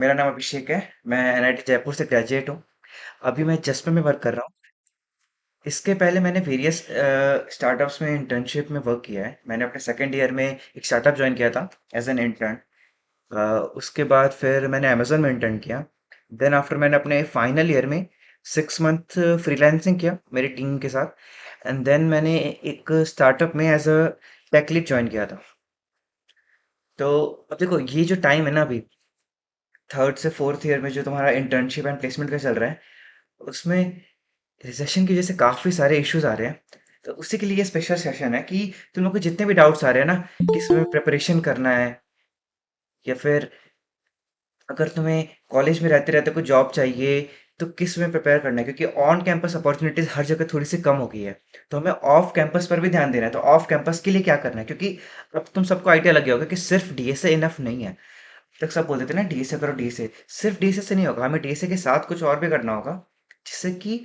मेरा नाम अभिषेक है। मैं एनआईटी जयपुर से ग्रेजुएट हूँ। अभी मैं जस्ट में वर्क कर रहा हूँ। इसके पहले मैंने वेरियस स्टार्टअप्स में इंटर्नशिप में वर्क किया है। मैंने अपने सेकेंड ईयर में एक स्टार्टअप ज्वाइन किया था एज एन इंटर्न। उसके बाद फिर मैंने अमेजोन में इंटर्न किया। देन आफ्टर मैंने अपने फाइनल ईयर में 6 मंथ फ्रीलांसिंग किया मेरी टीम के साथ। एंड देन मैंने एक स्टार्टअप में as a tech lead join किया था। तो अब देखो ये जो टाइम है ना अभी थर्ड से फोर्थ ईयर में जो तुम्हारा इंटर्नशिप एंड प्लेसमेंट का चल रहा है उसमें रिसेशन की वजह से काफ़ी सारे इश्यूज आ रहे हैं। तो उसी के लिए ये स्पेशल सेशन है कि तुम लोग को जितने भी डाउट्स आ रहे हैं ना कि इसमें प्रिपरेशन करना है या फिर अगर तुम्हें कॉलेज में रहते रहते कोई जॉब चाहिए तो किस में प्रिपेयर करना है, क्योंकि ऑन कैंपस अपॉर्चुनिटीज हर जगह थोड़ी सी कम हो गई है। तो हमें ऑफ कैंपस पर भी ध्यान देना है। तो ऑफ कैंपस के लिए क्या करना है, क्योंकि अब तुम सबको आइडिया लग गया होगा कि सिर्फ डीएसए इनफ नहीं है। तक सब बोलते थे ना डीएसए करो डीएसए, सिर्फ डीएसए से नहीं होगा, हमें डीएसए के साथ कुछ और भी करना होगा जिससे कि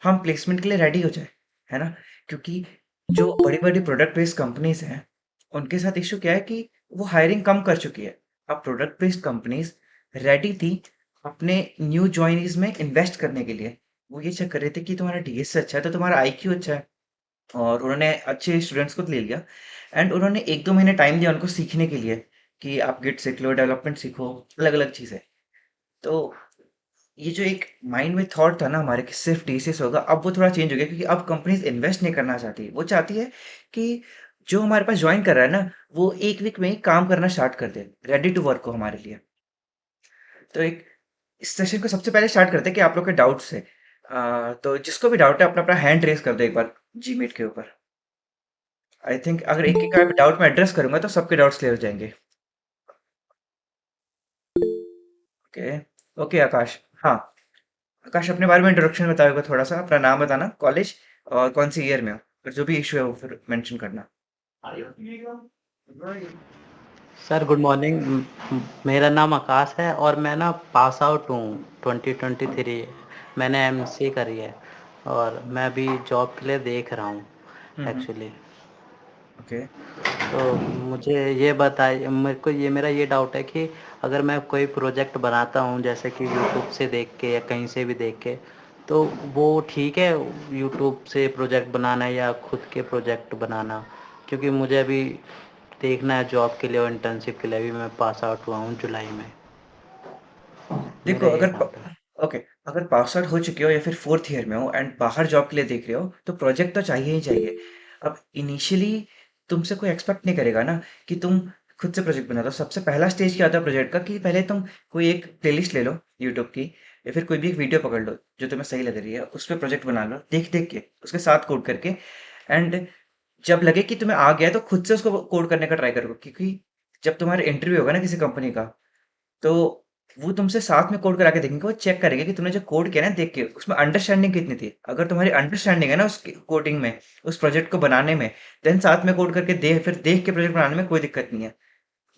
हम प्लेसमेंट के लिए रेडी हो जाए, है ना। क्योंकि जो बड़ी बड़ी प्रोडक्ट बेस्ड कंपनीज हैं उनके साथ इशू क्या है कि वो हायरिंग कम कर चुकी है। अब प्रोडक्ट बेस्ड कंपनीज रेडी थी अपने न्यू ज्वाइनीज में इन्वेस्ट करने के लिए। वो ये चेक कर रहे थे कि तुम्हारा डीएसए अच्छा है तो तुम्हारा आईक्यू अच्छा है, और उन्होंने अच्छे स्टूडेंट्स को ले लिया। एंड उन्होंने 1-2 महीने टाइम दिया उनको सीखने के लिए कि आप गिट सीख लो, डेवलपमेंट सीखो, अलग अलग चीज़ें। तो ये जो एक माइंड में थॉट था ना हमारे कि सिर्फ डीसीएस होगा, अब वो थोड़ा चेंज हो गया, क्योंकि अब कंपनीज इन्वेस्ट नहीं करना चाहती। वो चाहती है कि जो हमारे पास ज्वाइन कर रहा है ना वो एक वीक में ही काम करना स्टार्ट कर दे, रेडी टू वर्क हो हमारे लिए। तो एक इस सेशन को सबसे पहले स्टार्ट करते हैं कि आप लोग के डाउट्स है। तो जिसको भी डाउट है अपना अपना हैंड रेस कर दो एक बार जीमीट के ऊपर। आई थिंक अगर एक एक का डाउट मैं एड्रेस करूंगा तो सबके डाउट्स क्लियर हो जाएंगे। ओके। ओके आकाश। हाँ, आकाश अपने बारे में इंट्रोडक्शन बताओगे थोड़ा सा, अपना नाम बताना, कॉलेज और कौन सी ईयर में हो, फिर जो भी इशू है वो फिर मेंशन करना। Sir good morning. मेरा नाम आकाश है और मैं ना पास आउट हूँ 2023। मैंने एमसीए करी है और मैं अभी जॉब के लिए देख रहा हूँ हम्म। एक्चुअली। ओके। तो मुझे ये बताइए, मेरे को ये मेरा ये डाउट है कि अगर मैं कोई प्रोजेक्ट बनाता हूँ जैसे कि यूट्यूब से देख के या कहीं से भी देख के, तो वो ठीक है यूट्यूब से प्रोजेक्ट बनाना या खुद के प्रोजेक्ट बनाना? क्योंकि मुझे अभी देखना है जॉब के लिए और इंटर्नशिप के लिए। अभी मैं पास आउट हुआ हूँ जुलाई में। देखो मेरा ये अगर डाउट है। ओके, अगर पास आउट हो चुके हो या फिर फोर्थ ईयर में हो एंड बाहर जॉब के लिए देख रहे हो तो प्रोजेक्ट तो चाहिए ही चाहिए। अब इनिशियली तुमसे कोई एक्सपेक्ट नहीं करेगा ना कि तुम खुद से प्रोजेक्ट बना दो। सबसे पहला स्टेज क्या होता है प्रोजेक्ट का कि पहले तुम कोई एक प्लेलिस्ट ले लो यूट्यूब की, या फिर कोई भी एक वीडियो पकड़ लो जो तुम्हें सही लग रही है, उस पर प्रोजेक्ट बना लो देख देख के, उसके साथ कोड करके। एंड जब लगे कि तुम्हें आ गया है तो खुद से उसको कोड करने का ट्राई करो, क्योंकि जब तुम्हारा इंटरव्यू होगा ना किसी कंपनी का, तो वो तुमसे साथ में कोड करा के देखेंगे। वो चेक करेंगे कि तुमने जो कोड किया ना देख के उसमें अंडरस्टैंडिंग कितनी थी। अगर तुम्हारी अंडरस्टैंडिंग है ना उस कोडिंग में, उस प्रोजेक्ट को बनाने में, देन साथ में कोड करके दे फिर देख के प्रोजेक्ट बनाने में कोई दिक्कत नहीं है।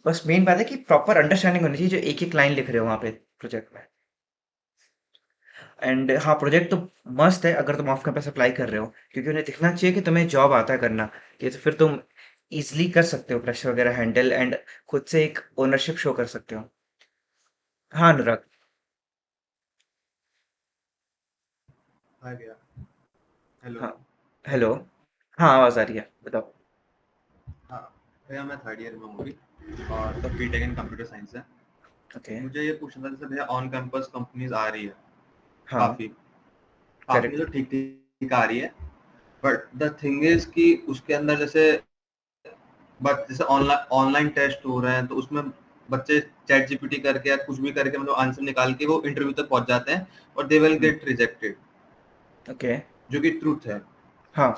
बस मेन बात है कि प्रॉपर अंडरस्टैंडिंग होनी चाहिए जो एक एक लाइन लिख रहे हो वहां पे प्रोजेक्ट में। एंड हाँ, प्रोजेक्ट तो मस्त है अगर तुम ऑफ कैंपस अप्लाई कर रहे हो, क्योंकि उन्हें दिखना चाहिए कि तुम्हें जॉब आता है करना। ये तो फिर तुम इजिली कर सकते हो प्रेशर वगैरह हैंडल, एंड खुद से एक ओनरशिप शो कर सकते हो। हाँ अनुराग। आ गया। हेलो। हाँ। हेलो। हेलो। हाँ, आवाज आ रही है, बताओ। हाँ भैया, मैं थर्ड ईयर में हूँ अभी और बीटेक इन कंप्यूटर साइंस है। ओके। मुझे ये पूछना था, जैसे भैया ऑन कैंपस कंपनीज आ रही है हाँ। काफ़ी, काफ़ी करेक्ट। तो ठीक ठीक आ रही है। बट द थिंग इज कि उसके अंदर जैसे बट जैसे ऑनलाइन ऑनलाइन टेस्ट हो रहे हैं तो उसमें बच्चे चैट जीपीटी करके या कुछ भी करके मतलब आंसर निकाल के वो इंटरव्यू तक पहुंच जाते हैं और they will get rejected, okay. जो कि ट्रूथ है। हाँ।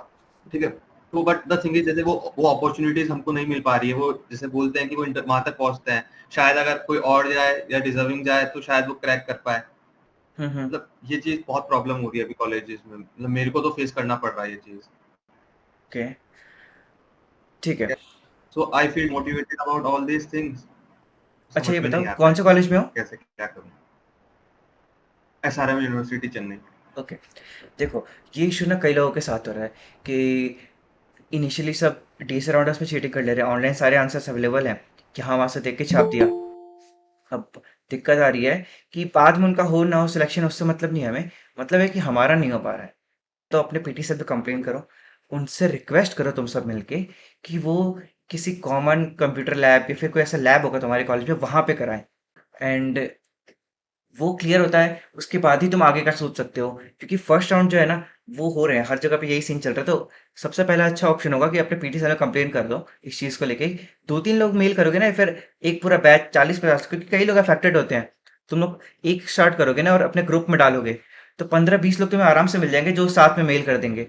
ठीक है। तो बट द थिंग इज जैसे वो अपॉर्चुनिटीज हमको नहीं मिल पा रही है। वो जैसे बोलते हैं कि वो वहां तक पहुंचते हैं, शायद अगर कोई और जाए या डिजर्विंग जाए तो शायद वो क्रैक कर पाए। हम्म। मतलब ये चीज बहुत प्रॉब्लम हो रही है अभी कॉलेजेस में, मतलब मेरे को तो फेस करना पड़ रहा है ये चीज। ओके। ठीक है। So I feel motivated about all these things. अच्छा समझ ये में बताओ नहीं आता कौन है से कॉलेज में हो। कैसे क्या करूं। SRM university Chennai. ओके। देखो, ये इशू ना कई लोगों के साथ हो रहा है कि इनिशियली सब डीएसए राउंडर्स में चीटिंग कर ले रहे हैं, ऑनलाइन सारे आंसर्स अवेलेबल हैं कि हाँ वहां से देख के छाप दिया। अब दिक्कत आ रही है कि बाद में उनका हो ना हो सिलेक्शन, उससे मतलब नहीं है हमें। मतलब है कि हमारा नहीं हो पा रहा है। तो अपने पीटी सर पे कंप्लेन करो, उनसे रिक्वेस्ट करो तुम सब मिलके कि वो किसी कॉमन कंप्यूटर लैब या फिर कोई ऐसा लैब होगा तुम्हारे कॉलेज में, वहां पे कराएं। एंड वो क्लियर होता है, उसके बाद ही तुम आगे का सोच सकते हो। क्योंकि फर्स्ट राउंड जो है ना, वो हो रहे हैं हर जगह पे, यही सीन चल रहा है। तो सबसे पहला अच्छा ऑप्शन होगा कि अपने पीटी सर में कंप्लेन कर दो इस चीज को लेके। 2-3 लोग मेल करोगे ना, फिर एक पूरा बैच 40-50, क्योंकि कई लोग अफेक्टेड होते हैं। तुम लोग एक स्टार्ट करोगे ना और अपने ग्रुप में डालोगे, तो 15-20 लोग तुम्हें आराम से मिल जाएंगे जो साथ में मेल कर देंगे।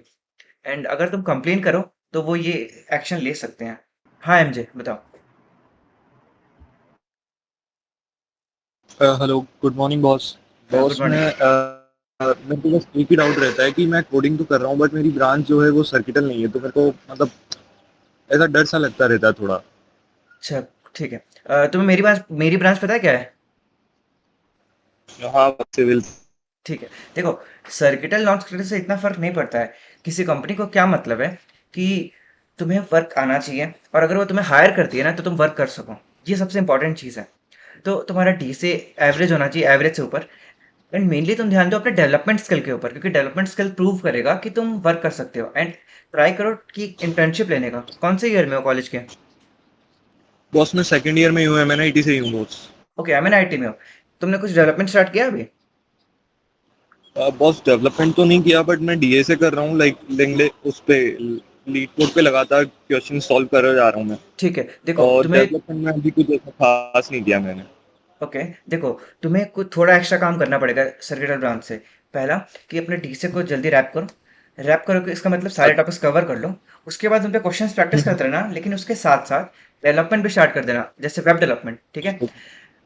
एंड अगर तुम कंप्लेन करो तो वो ये एक्शन ले सकते हैं। हाँ एमजे बताओ। Hello, good morning boss. हाँ गुड बॉस मॉर्निंग। मेरे को बस एक ही डाउट रहता है कि मैं कोडिंग तो कर रहा हूँ बट मेरी ब्रांच जो है वो सर्किटल नहीं है, तो मेरे को मतलब ऐसा डर सा लगता रहता है थोड़ा। अच्छा ठीक है। तुम्हें मेरी ब्रांच पता है क्या है? हाँ, सिविल। ठीक है। देखो, सर्किटल नॉन सर्किटल से इतना फर्क नहीं पड़ता है। किसी कंपनी को क्या मतलब है कि तुम्हें वर्क आना चाहिए, और अगर वो तुम्हें हायर करती है ना तो तुम वर्क कर सको। ये सबसे इंपॉर्टेंट चीज़ है। तो तुम्हारा डी से एवरेज होना चाहिए, एवरेज से ऊपर। एंड मेनली तुम ध्यान दो अपने डेवलपमेंट स्किल के ऊपर, क्योंकि डेवलपमेंट स्किल प्रूव करेगा कि तुम वर्क कर सकते हो। एंड ट्राई करो कि इंटर्नशिप लेने का। कौन से ईयर में हो कॉलेज के? बॉस मैं सेकंड ईयर में ही हूँ, MNIT से ही हूँ बॉस। ओके, एमएनआईटी में हो। तुमने कुछ डेवलपमेंट स्टार्ट किया अभी? बॉस डेवलपमेंट तो नहीं किया बट मैं DA से कर रहा हूँ, लाइक लिंक्डइन उस पे लीड कोड पे लगातार क्वेश्चन सॉल्व कर जा रहा हूँ मैं। ठीक है। देखो और तुम्हें डेवलपमेंट में अभी कुछ ऐसा खास नहीं किया मैंने। ओके, देखो तुम्हें कुछ थोड़ा एक्स्ट्रा काम करना पड़ेगा सर्किटल ब्रांच से। पहला, कि अपने डीसे को जल्दी रैप करो। रैप करो कि इसका मतलब सारे टॉपिक्स कवर कर लो। उसके बाद उन पे क्वेश्चंस प्रैक्टिस करते रहना, लेकिन उसके साथ साथ डेवलपमेंट भी स्टार्ट कर देना, जैसे वेब डेवलपमेंट। ठीक है?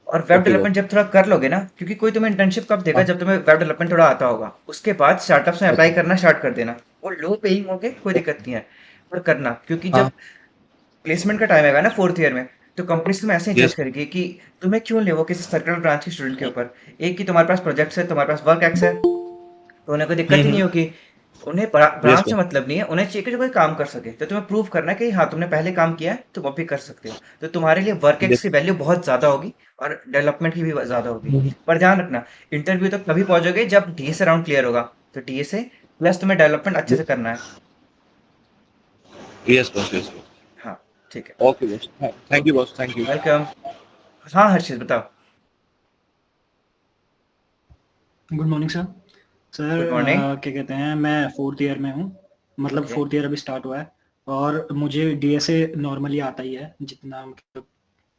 और वेब ओके बॉस। डेवलपमेंट जब थोड़ा कर लोगे ना, क्योंकि कोई तुम्हें इंटर्नशिप कब देगा, हाँ। जब तुम्हें वेब डेवलपमेंट थोड़ा आता होगा, उसके बाद स्टार्टअप्स में अप्लाई अच्छा। करना स्टार्ट कर देना। वो लो पेइंग होगे, कोई दिक्कत नहीं है, पर करना। क्योंकि हाँ। जब प्लेसमेंट का टाइम आएगा ना फोर्थ ईयर में, तो कंपनीज तुम्हें ऐसे ही जज यस। करेगी कि तुम्हें क्यों ले वो किसी सर्कुलर ब्रांच के स्टूडेंट के ऊपर। एक कि तुम्हारे पास प्रोजेक्ट्स है, तुम्हारे पास वर्क एक्स है, तो उन्हें कोई दिक्कत ही नहीं होगी। उन्हें यस ब्रांच से बॉस। मतलब नहीं है, उन्हें चाहिए कि जो कोई काम कर सके। तो तुम्हें प्रूव करना है कि हाँ तुमने पहले काम किया है, तुम अब भी कर सकते हो। तो तुम्हारे लिए वर्क एक्स यस। की वैल्यू बहुत ज्यादा होगी, और डेवलपमेंट की भी ज्यादा होगी। पर ध्यान रखना, इंटरव्यू तक तभी पहुंचोगे जब डीए से राउंड क्लियर होगा। तो डीए से प्लस तुम्हें डेवलपमेंट अच्छे से करना है। Yes boss. Yes boss. हाँ ठीक है। Okay boss, thank you okay, boss, thank you. Welcome. हाँ हर्षित बताओ। Good morning sir. Sir good morning. क्या कहते हैं, मैं फोर्थ ईयर में हूँ। मतलब ओके। फोर्थ ईयर अभी स्टार्ट हुआ है। और मुझे डीएसए नॉर्मली आता ही है, जितना मतलब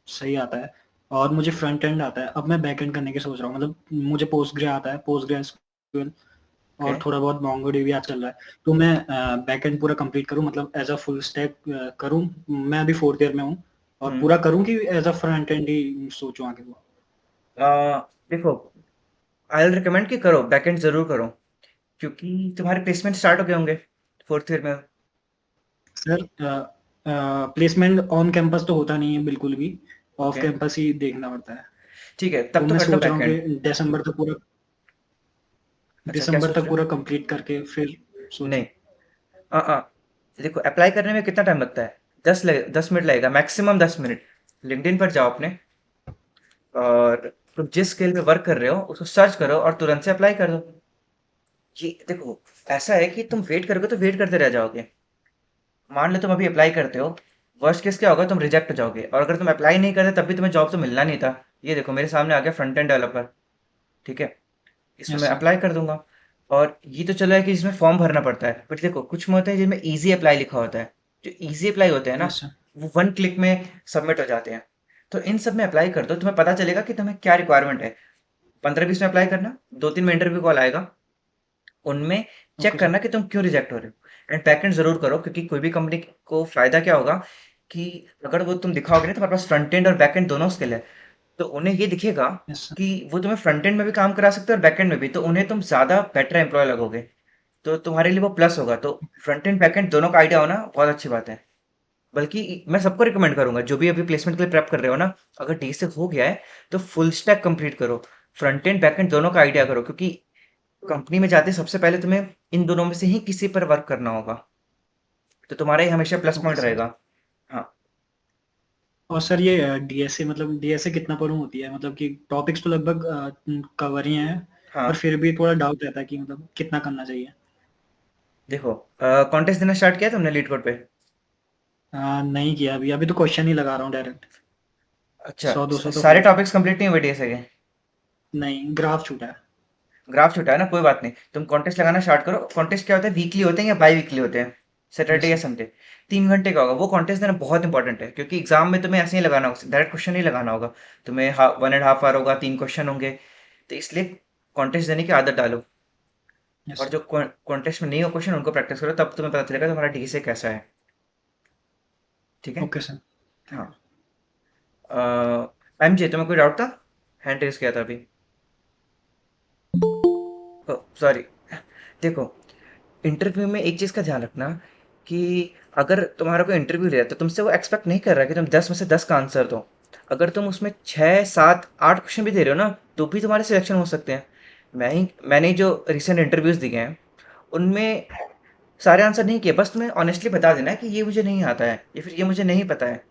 सही आता है। और मुझे फ्रंट एंड आता है। अब मैं बैक एंड करने की सोच रहा हूँ। मतलब मुझे पोस्ट आता है, पोस्ट ग्रेजुएल, ओके। और थोड़ा बहुत मोंगो भी आज चल रहा है। तो मैं बैक एंड पूरा कंप्लीट करूँ, मतलब एज अ फुल स्टैक करूँ। मैं अभी फोर्थ ईयर में हूँ, और हम्म। पूरा करूँ कि एज अ फ्रंट एंड ही सोचूं आगे को। देखो, आई विल रिकमेंड कि करो, बैकएंड जरूर करो, क्योंकि तुम्हारे प्लेसमेंट स्टार्ट हो गए होंगे फोर्थ ईयर में। सर प्लेसमेंट ऑन कैंपस तो होता नहीं है बिल्कुल भी। ऑफ ओके कैंपस ही देखना पड़ता है। ठीक है, तो तब तो मैं कर लो सोच रहा हूँ बैकएंड। कि अच्छा क्या दिसंबर सोच तक रहे हो? पूरा कंप्लीट करके फिर नहीं। सोचूं। आ, आ, देखो अप्लाई करने में कितना टाइम लगता है? 10 मिनट लगेगा, मैक्सिमम 10 मिनट। लिंक्डइन पर जाओ अपने, और तुम जिस स्किल पे वर्क कर रहे हो उसको सर्च करो और तुरंत से अप्लाई कर दो। ये देखो, ऐसा है कि तुम वेट करोगे तो वेट करते रह जाओगे। मान लो तुम अभी अप्लाई करते हो, वर्स्ट केस क्या होगा, तुम रिजेक्ट हो जाओगे। और अगर तुम अप्लाई नहीं करते तब भी तुम्हें जॉब तो मिलना नहीं था। ये देखो मेरे सामने आ गया फ्रंट एंड डेवलपर। ठीक है, इसमें यस मैं सर। अप्लाई कर दूंगा। और ये तो चलो है कि इसमें फॉर्म भरना पड़ता है, बट देखो कुछ में होता है जिनमें इजी अप्लाई लिखा होता है। जो इजी अप्लाई होते हैं ना, यस सर। वो 1 क्लिक में सबमिट हो जाते हैं। तो इन सब में अप्लाई कर दो, तुम्हें पता चलेगा कि तुम्हें क्या रिक्वायरमेंट है। 15-20 में अप्लाई करना, 2-3 में इंटरव्यू कॉल आएगा, उनमें चेक ओके सर। करना कि तुम क्यों रिजेक्ट हो रहे हो। एंड बैकएंड जरूर करो, क्योंकि कोई भी कंपनी को फायदा क्या होगा कि अगर वो तुम दिखाओगे ना तुम्हारे पास फ्रंट एंड और बैक एंड दोनों स्किल है, तो उन्हें ये दिखेगा यस सर। कि वो तुम्हें फ्रंट एंड में भी काम करा सकते हैं और बैक एंड में भी, तो उन्हें तुम ज्यादा बेटर एम्प्लॉय लगोगे। तो तुम्हारे लिए वो प्लस होगा। तो फ्रंट एंड बैक एंड दोनों का आइडिया होना बहुत अच्छी बात है। बल्कि मैं सबको रिकमेंड करूंगा जो भी अभी प्लेसमेंट के लिए प्रेप कर रहे हो ना, अगर डी से हो गया है तो फुल स्टैक कंप्लीट करो। फ्रंट एंड बैक एंड दोनों का आइडिया करो, क्योंकि कंपनी में जाते सबसे पहले तुम्हें इन दोनों में से ही किसी पर वर्क करना होगा। तो तुम्हारा ही हमेशा प्लस ओके पॉइंट सर। रहेगा। हाँ और सर ये डीएसए मतलब डीएसए कितना पढ़ूं होती है, मतलब कि टॉपिक्स तो लगभग कवर ही हैं, हाँ पर फिर भी थोड़ा डाउट रहता है कि मतलब कितना करना चाहिए। देखो, कॉन्टेस्ट देना स्टार्ट किया तुमने लीड कोड पे? नहीं किया अभी, अभी तो क्वेश्चन ही लगा रहा हूँ डायरेक्ट। अच्छा, 100-200 तो सारे होगा। टॉपिक्स कंप्लीट नहीं हुए डीएसए के? नहीं, ग्राफ छूटा है। ग्राफ छूटा है ना, कोई बात नहीं, तुम कॉन्टेस्ट लगाना स्टार्ट करो। कॉन्टेस्ट क्या होता है, वीकली होते हैं या बाई वीकली होते हैं? सैटरडे यस या सर। संडे। 3 घंटे का होगा वो कॉन्टेस्ट देना, बहुत इंपॉर्टेंट है, क्योंकि एग्जाम में तुम्हें ऐसे ही लगाना होगा, डायरेक्ट क्वेश्चन नहीं लगाना होगा। तुम्हें 1.5 आवर होगा, 3 क्वेश्चन होंगे, तो इसलिए कॉन्टेस्ट देने की आदत डालो। यस और सर। जो कॉन्टेस्ट में नहीं हो क्वेश्चन उनको प्रैक्टिस करो, तब तुम्हें पता चलेगा तुम्हारा डीएसए कैसा है। ठीक है। Okay sir. हाँ। Thank you. एमजे, तुम्हें कोई डाउट था? हैंड रेज किया था अभी। सॉरी। देखो, इंटरव्यू में एक चीज़ का ध्यान रखना कि अगर तुम्हारा कोई इंटरव्यू ले रहा है तो तुमसे वो एक्सपेक्ट नहीं कर रहा है कि तुम 10 में से 10 का आंसर दो। अगर तुम उसमें 6 7 8 क्वेश्चन भी दे रहे हो ना, तो भी तुम्हारे सिलेक्शन हो सकते हैं। मैंने जो रिसेंट इंटरव्यूज़ दिए हैं उनमें सारे आंसर नहीं किए, बस तुम्हें ऑनेस्टली बता देना है कि ये मुझे नहीं आता है या फिर ये मुझे नहीं पता है।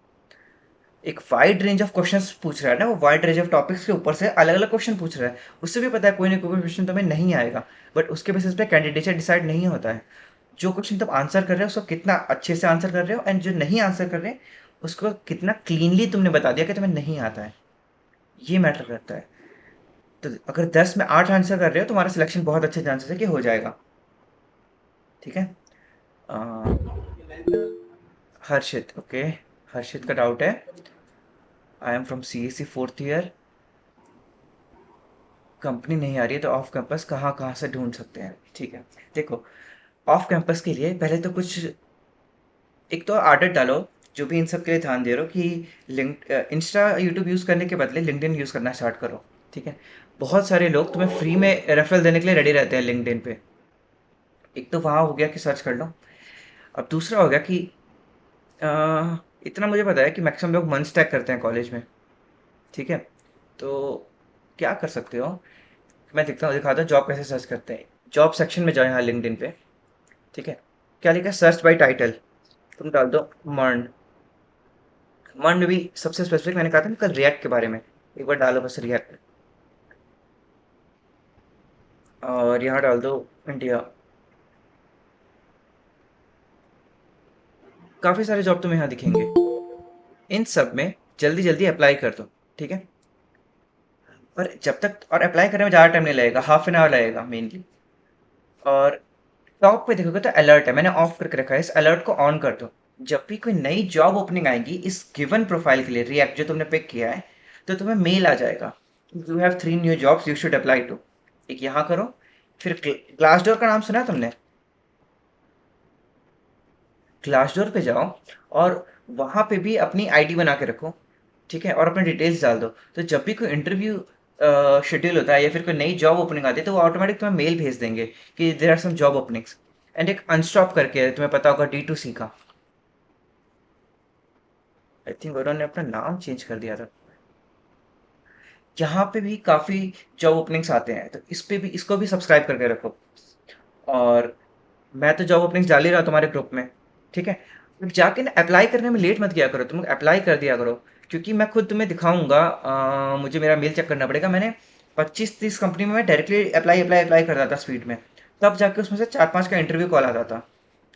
एक वाइड रेंज ऑफ क्वेश्चंस पूछ रहा है ना, वो वाइड रेंज ऑफ टॉपिक्स के ऊपर से अलग अलग क्वेश्चन पूछ रहा है। उससे भी पता है कोई ना कोई क्वेश्चन तुम्हें नहीं आएगा, बट उसके बेसिस पे कैंडिडेट डिसाइड नहीं होता है। जो क्वेश्चन तुम आंसर कर रहे हो उसको कितना अच्छे से आंसर कर रहे हो, एंड जो नहीं आंसर कर रहे उसको कितना क्लीनली तुमने बता दिया कि तुम्हें नहीं आता है, ये मैटर करता है। तो अगर 10 में 8 आंसर कर रहे हो, तुम्हारा सिलेक्शन बहुत अच्छे चांसेस है कि हो जाएगा। ठीक है। अ, हर्षित, ओके। हर्षित का डाउट है, I am from CSC 4th year, company नहीं आ रही है तो ऑफ कैंपस कहाँ कहाँ से ढूंढ सकते हैं? ठीक है। देखो, ऑफ कैंपस के लिए पहले तो कुछ एक तो आदत डालो, जो भी इन सब के लिए ध्यान दे रहे हो, कि इंस्टा यूट्यूब यूज़ करने के बदले लिंक्डइन यूज़ करना स्टार्ट करो। ठीक है। बहुत सारे लोग तुम्हें फ्री में रेफरल देने के लिए रेडी रहते हैं लिंक्डइन पे। एक तो वहाँ हो गया कि सर्च कर लो। अब दूसरा हो गया कि अ, इतना मुझे पता है कि मैक्सिमम लोग मंथ स्टैक करते हैं कॉलेज में। ठीक है। तो क्या कर सकते हो, मैं दिखाता हूँ जॉब कैसे सर्च करते हैं। जॉब सेक्शन में जाओ यहाँ लिंक्डइन पे। ठीक है। क्या लिखा है, सर्च बाय टाइटल। तुम डाल दो मर्न। मर्न में भी सबसे स्पेसिफिक मैंने कहा था ना कल, रिएक्ट के बारे में। एक बार डालो बस रिएक्ट, और यहाँ डाल दो इंडिया। काफ़ी सारे जॉब तुम्हें यहाँ दिखेंगे। इन सब में जल्दी जल्दी अप्लाई कर दो। ठीक है। और जब तक, और अप्लाई करने में ज़्यादा टाइम नहीं लगेगा, ½ एन आवर लगेगा मेनली। और टॉप पे देखोगे तो अलर्ट है, मैंने ऑफ करके रखा है, इस अलर्ट को ऑन कर दो। जब भी कोई नई जॉब ओपनिंग आएगी इस गिवन प्रोफाइल के लिए, रिएक्ट जो तुमने पिक किया है, तो तुम्हें मेल आ जाएगा, you have 3 new jobs you should apply to. एक यहाँ करो, फिर ग्लासडोर का नाम सुना है तुमने? ग्लासडोर पे जाओ, और वहाँ पे भी अपनी आईडी बना के रखो। ठीक है। और अपने डिटेल्स डाल दो, तो जब भी कोई इंटरव्यू शेड्यूल होता है या फिर कोई नई जॉब ओपनिंग आती है तो वो ऑटोमेटिक तुम्हें मेल भेज देंगे कि there are some job openings. And एक अनस्टॉप करके है, तुम्हें पता होगा, D2C का। आई थिंक उन्होंने अपना नाम चेंज कर दिया था। यहाँ पे भी काफ़ी जॉब ओपनिंग्स आते हैं, तो इस पे भी, इसको भी सब्सक्राइब करके रखो। और मैं तो जॉब ओपनिंग्स डाल ही रहा हूँ तुम्हारे ग्रुप में। ठीक है। अब जाके ना अप्लाई करने में लेट मत किया करो, तुम अप्लाई कर दिया करो। क्योंकि मैं खुद तुम्हें दिखाऊंगा, मुझे मेरा मेल चेक करना पड़ेगा। मैंने 25 30 कंपनी में मैं डायरेक्टली अप्लाई अप्लाई अप्लाई करता था स्पीड में, तब जाके उसमें से 4 5 का इंटरव्यू कॉल आता था।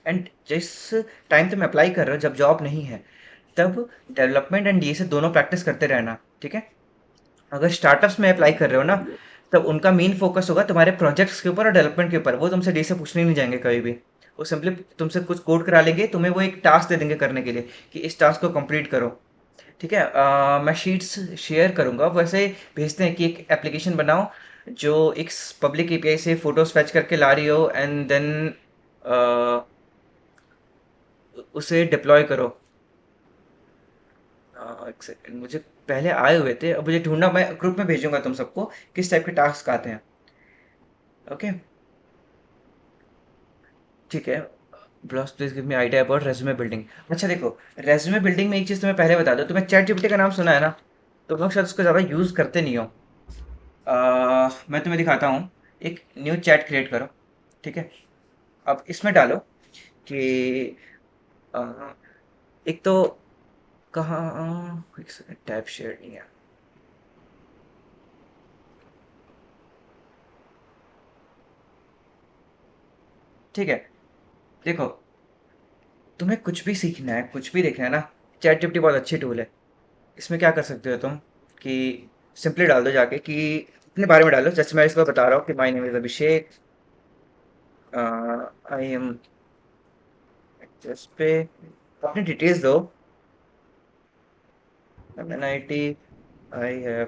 एंड जिस टाइम तुम अप्लाई कर रहे हो जब जॉब नहीं है, तब डेवलपमेंट एंड ये से दोनों प्रैक्टिस करते रहना। ठीक है। अगर स्टार्टअप्स में अप्लाई कर रहे हो ना, तब उनका मेन फोकस होगा तुम्हारे प्रोजेक्ट्स के ऊपर और डेवलपमेंट के ऊपर। वो तुमसे डी से पूछने नहीं जाएंगे कभी भी। वो सिंपली तुमसे कुछ कोड करा लेंगे, तुम्हें वो एक टास्क दे देंगे करने के लिए कि इस टास्क को कंप्लीट करो। ठीक है। मैं शीट्स शेयर करूँगा, वैसे भेजते हैं कि एक एप्लीकेशन बनाओ जो एक पब्लिक एपीआई से फोटोज फैच करके ला रही हो, एंड देन उसे डिप्लॉय करो। एक सेकंड, मुझे पहले आए हुए थे, अब मुझे ढूंढना, मैं ग्रुप में भेजूंगा तुम सबको किस टाइप के टास्क आते हैं। ओके। ठीक है। ब्लॉस please give me idea about resume building. अच्छा देखो, रेज्यूमे बिल्डिंग में एक चीज़ तुम्हें पहले बता दो, तुम्हें चैट जीपीटी का नाम सुना है ना? तुम लोग शायद उसको ज़्यादा यूज़ करते नहीं हो। मैं तुम्हें दिखाता हूँ, एक न्यू चैट क्रिएट करो। ठीक है। अब इसमें डालो कि अ, एक तो कहाँ, एक सेकंड, टैब शेयर नहीं है। ठीक है, देखो, तुम्हें कुछ भी सीखना है, कुछ भी देखना है ना, चैट जीपीटी बहुत अच्छी टूल है। इसमें क्या कर सकते हो तुम कि सिंपली डाल दो जाके कि अपने बारे में डालो, जैसे मैं इसको बता रहा हूँ कि my name is Abhishek, I am just पे, अपनी डिटेल्स दो, MNIT, I have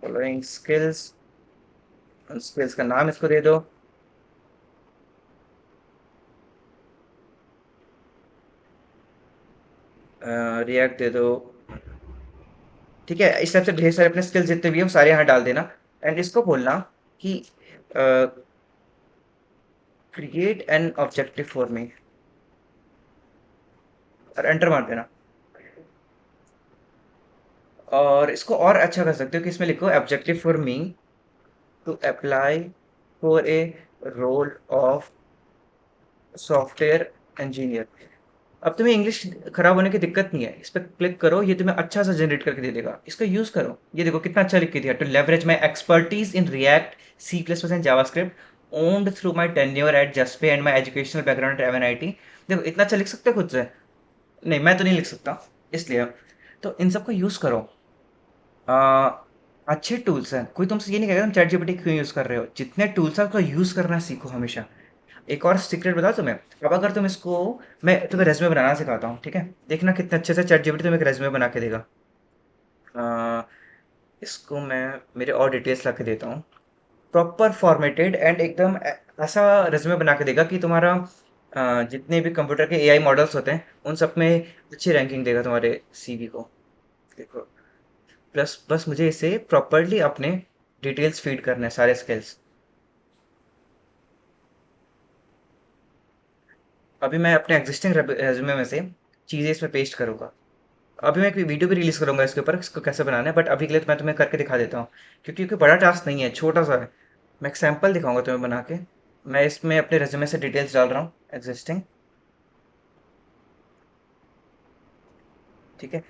following skills, skills का नाम इसको दे दो, रिएक्ट दे दो। ठीक है, इस टाइप से ढेर सारे अपने स्किल्स जितने भी हैं वो सारे यहाँ डाल देना। एंड इसको बोलना कि क्रिएट एन ऑब्जेक्टिव फॉर मी, और एंटर मार देना। और इसको और अच्छा कर सकते हो कि इसमें लिखो objective for me to apply for a role of software engineer. अब तुम्हें इंग्लिश खराब होने की दिक्कत नहीं है, इस पर क्लिक करो, ये तुम्हें अच्छा सा जनरेट करके दे देगा, इसका यूज करो। ये देखो कितना अच्छा लिख के दिया, to leverage my expertise in React, C++ and JavaScript, owned through my tenure at Juspay and my educational background at MNIT। देखो इतना अच्छा लिख सकते हो खुद से? नहीं, मैं तो नहीं लिख सकता, इसलिए तो इन सबको यूज करो। आ, अच्छे टूल्स हैं, कोई तुमसे ये नहीं कहेगा तुम चैट जीपीटी क्यों यूज कर रहे हो। जितने टूल्स हैं उसका यूज करना सीखो हमेशा। एक और सीक्रेट बताओ तुम्हें, अब अगर तुम इसको, मैं तुम्हें रेज्यूमे बनाना सिखाता हूँ, ठीक है? देखना कितने अच्छे से चैट जीपीटी तुम्हें एक रेज्यूमे बना के देगा। आ, इसको मैं मेरे और डिटेल्स ला के देता हूँ, प्रॉपर फॉर्मेटेड एंड एकदम ऐसा रेज्यूमे बना के देगा कि तुम्हारा जितने भी कंप्यूटर के AI मॉडल्स होते हैं उन सब में अच्छी रैंकिंग देगा तुम्हारे CV को। देखो, प्लस बस मुझे इसे प्रॉपरली अपने डिटेल्स फीड करने हैं, सारे स्किल्स। अभी मैं अपने एग्जिस्टिंग रेज्यूमे में से चीज़ें इसमें पेस्ट करूँगा। अभी मैं एक वीडियो भी रिलीज करूंगा इसके ऊपर, इसको कैसे बनाना है, बट अभी के लिए तो मैं तुम्हें करके दिखा देता हूँ, क्योंकि कोई बड़ा टास्क नहीं है, छोटा सा है। मैं एक सैंपल दिखाऊंगा तुम्हें बना के। मैं इसमें अपने रेज्यूमे से डिटेल्स डाल रहा हूँ एग्जिस्टिंग। ठीक है,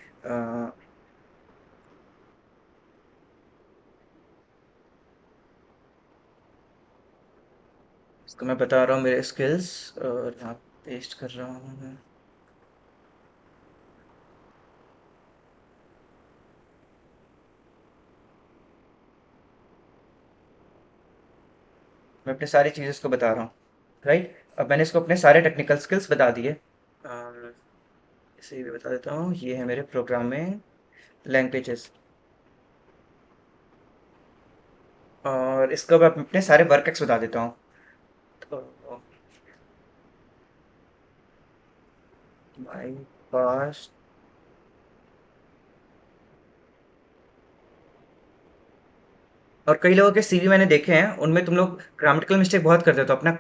इसको मैं बता रहा हूँ मेरे स्किल्स, और यहाँ पेस्ट कर रहा हूँ मैं। मैं अपने सारी चीज़ें इसको बता रहा हूँ, राइट? अब मैंने इसको अपने सारे टेक्निकल स्किल्स बता दिए। इसे भी बता देता हूँ, ये है मेरे प्रोग्रामिंग लैंग्वेजेस। और इसको मैं अपने सारे वर्क एक्स बता देता हूँ। तो माई पास्ट, और कई लोगों के CV मैंने देखे हैं, उनमें तुम लोग ग्रामेटिकल मिस्टेक बहुत करते हो, तो अपना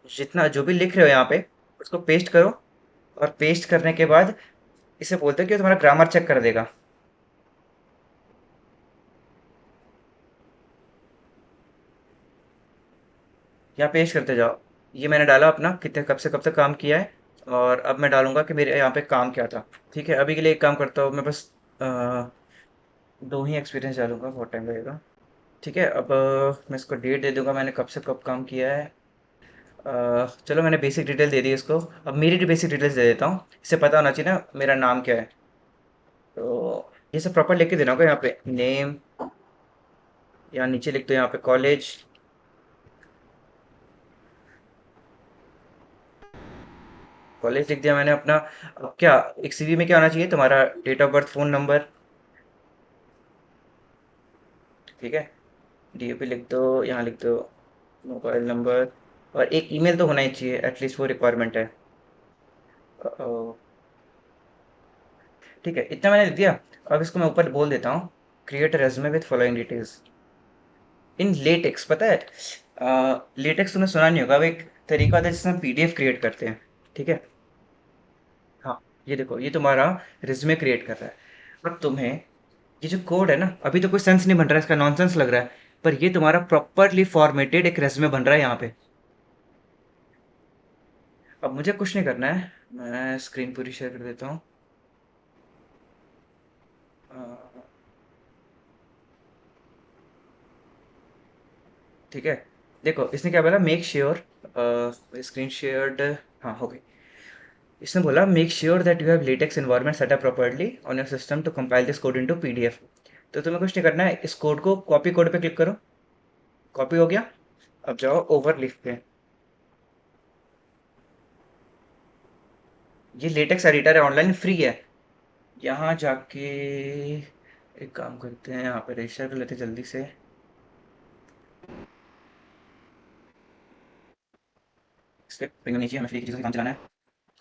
जितना जो भी लिख रहे हो यहाँ पे उसको पेस्ट करो, और पेस्ट करने के बाद इसे बोलते हो कि तुम्हारा ग्रामर चेक कर देगा। यहाँ पेस्ट करते जाओ। ये मैंने डाला अपना कितने कब से कब तक काम किया है, और अब मैं डालूंगा कि मेरे यहाँ पे काम क्या था। ठीक है, अभी के लिए एक काम करता हूँ मैं, बस दो ही एक्सपीरियंस डालूंगा, बहुत टाइम लगेगा। ठीक है, अब मैं इसको डेट दे दूंगा, मैंने कब से कब काम किया है। चलो मैंने बेसिक डिटेल दे दी इसको, अब मेरी बेसिक डिटेल्स दे देता हूँ। इसे पता होना चाहिए ना मेरा नाम क्या है, तो ये सब प्रॉपर लिख के देना होगा। यहाँ पे नेम, यहाँ नीचे लिख दो, यहाँ पे कॉलेज, कॉलेज लिख दिया मैंने अपना। अब क्या, एक CV में क्या होना चाहिए, तुम्हारा date of birth, phone number. ठीक है, DOP लिख दो, यहाँ लिख दो मोबाइल नंबर, और एक ईमेल तो होना ही चाहिए, एटलीस्ट वो रिक्वायरमेंट है। अ, ठीक है, इतना मैंने लिख दिया। अब इसको मैं ऊपर बोल देता हूँ, create resume with following details in latex. पता है, लेटेक्स तुमने सुना नहीं होगा, वो एक तरीका होता है जिसमें PDF क्रिएट करते हैं। ठीक है, हाँ, ये देखो, ये तुम्हारा रिज्यूमे क्रिएट कर रहा है। अब तुम्हें ये जो कोड है ना, अभी तो कोई सेंस नहीं बन रहा है, इसका नॉनसेंस लग रहा है, पर ये तुम्हारा प्रॉपरली फॉर्मेटेड एक रेज्यूमे बन रहा है यहाँ पे। अब मुझे कुछ नहीं करना है, मैं स्क्रीन पूरी शेयर कर देता हूँ। अ, ठीक है, देखो इसने क्या बोला, मेक श्योर, स्क्रीन शेयर्ड, हाँ हो गई। इसने बोला make sure that you have LaTeX environment setup properly on your system to compile this code into PDF. तो तुम्हें कुछ नहीं करना है, इस कोड को कॉपी कोड पे क्लिक करो, कॉपी हो गया। अब जाओ ओवर लिख पे, ये लेटेक्स एडिटर है, ऑनलाइन फ्री है। यहाँ जाके एक काम करते हैं, यहाँ पे रजिस्टर कर लेते हैं जल्दी से। स्क्रिप्ट नीचे हमें फ्री की चीज़ों से काम चलाना है।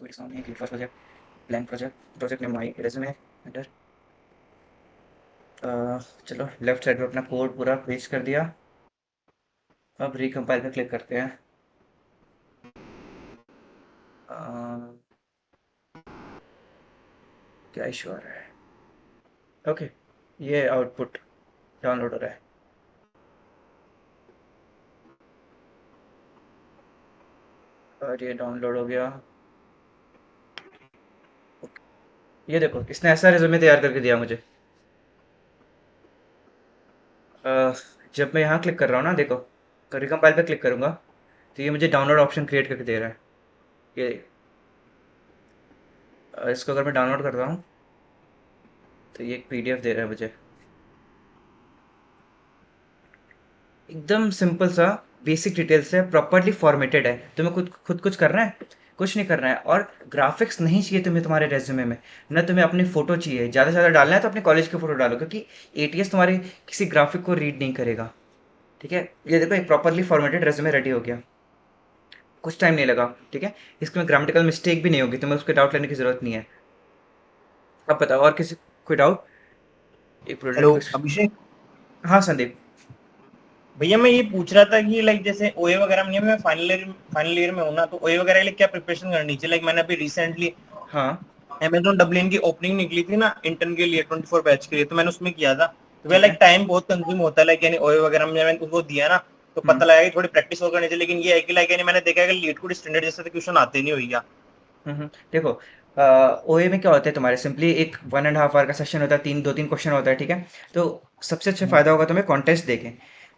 कोई डिस्काउंट नहीं है, first project, blank project, project name my resume, enter. चलो लेफ्ट साइड पे अपना कोड पूरा पेस्ट कर दिया। अब रिकम्पाइल पे क्लिक करते हैं। अ, क्या इशू आ रहा है? ओके, ये आउटपुट डाउनलोड हो रहा है। और ये डाउनलोड हो गया। ये देखो इसने ऐसा रिज्यूमे तैयार करके दिया मुझे। अ, जब मैं यहाँ क्लिक कर रहा हूँ ना, देखो रिकम्पाइल पे क्लिक करूँगा तो ये मुझे डाउनलोड ऑप्शन क्रिएट करके दे रहा है। ये इसको अगर मैं डाउनलोड करता हूँ तो ये एक पीडीएफ दे रहा है मुझे। एकदम सिंपल सा, बेसिक डिटेल्स है, प्रॉपर्ली फॉर्मेटेड है। तुम्हें खुद खुद कुछ करना है? कुछ नहीं करना है। और ग्राफिक्स नहीं चाहिए तुम्हें तुम्हारे रेज्यूमे में, ना तुम्हें अपनी फ़ोटो चाहिए। ज़्यादा से ज़्यादा डालना है तो अपने कॉलेज की फ़ोटो डालो, क्योंकि एटीएस तुम्हारे किसी ग्राफिक को रीड नहीं करेगा। ठीक है, ये देखो एक प्रॉपर्ली फॉर्मेटेड रेज्यूमे रेडी हो गया, कुछ टाइम नहीं लगा। ठीक है, इसमें ग्रामेटिकल मिस्टेक भी नहीं होगी, तुम्हें उसके डाउट लेने की ज़रूरत नहीं है। अब बताओ और किसी कोई डाउट? एक हेलो प्रोडक्ट। अभिषेक। हाँ संदीप। भैया मैं ये पूछ रहा था कि लाइक जैसे ओए वगैरह में मैं फाइनल ईयर में हूँ ना, तो ओए वगैरह के लिए क्या प्रिपरेशन करनी चाहिए? लाइक मैंने अभी रिसेंटली हाँ। अमेजोन डबलिन की ओपनिंग निकली थी ना इंटर्न के लिए 24 बैच के लिए, तो मैंने उसमें किया था। तो भैया ठीक लाइक है। टाइम बहुत कंज्यूम होता है, लाइक यानी ओए वगैरह में मैंने उसको दिया ना, तो हम्म पता लगा कि थोड़ी प्रैक्टिस और करनी चाहिए। लेकिन ये है कि लाइक यानी मैंने देखा है कि लीड कोड स्टैंडर्ड जैसे तो क्वेश्चन आते नहीं भैया। देखो, ओए में क्या होता है, तुम्हारे सिंपली एक 1.5 आवर का सेशन होता है, 2-3 क्वेश्चन होता है। ठीक है, तो सबसे अच्छा फायदा होगा तुम्हें कॉन्टेस्ट देके,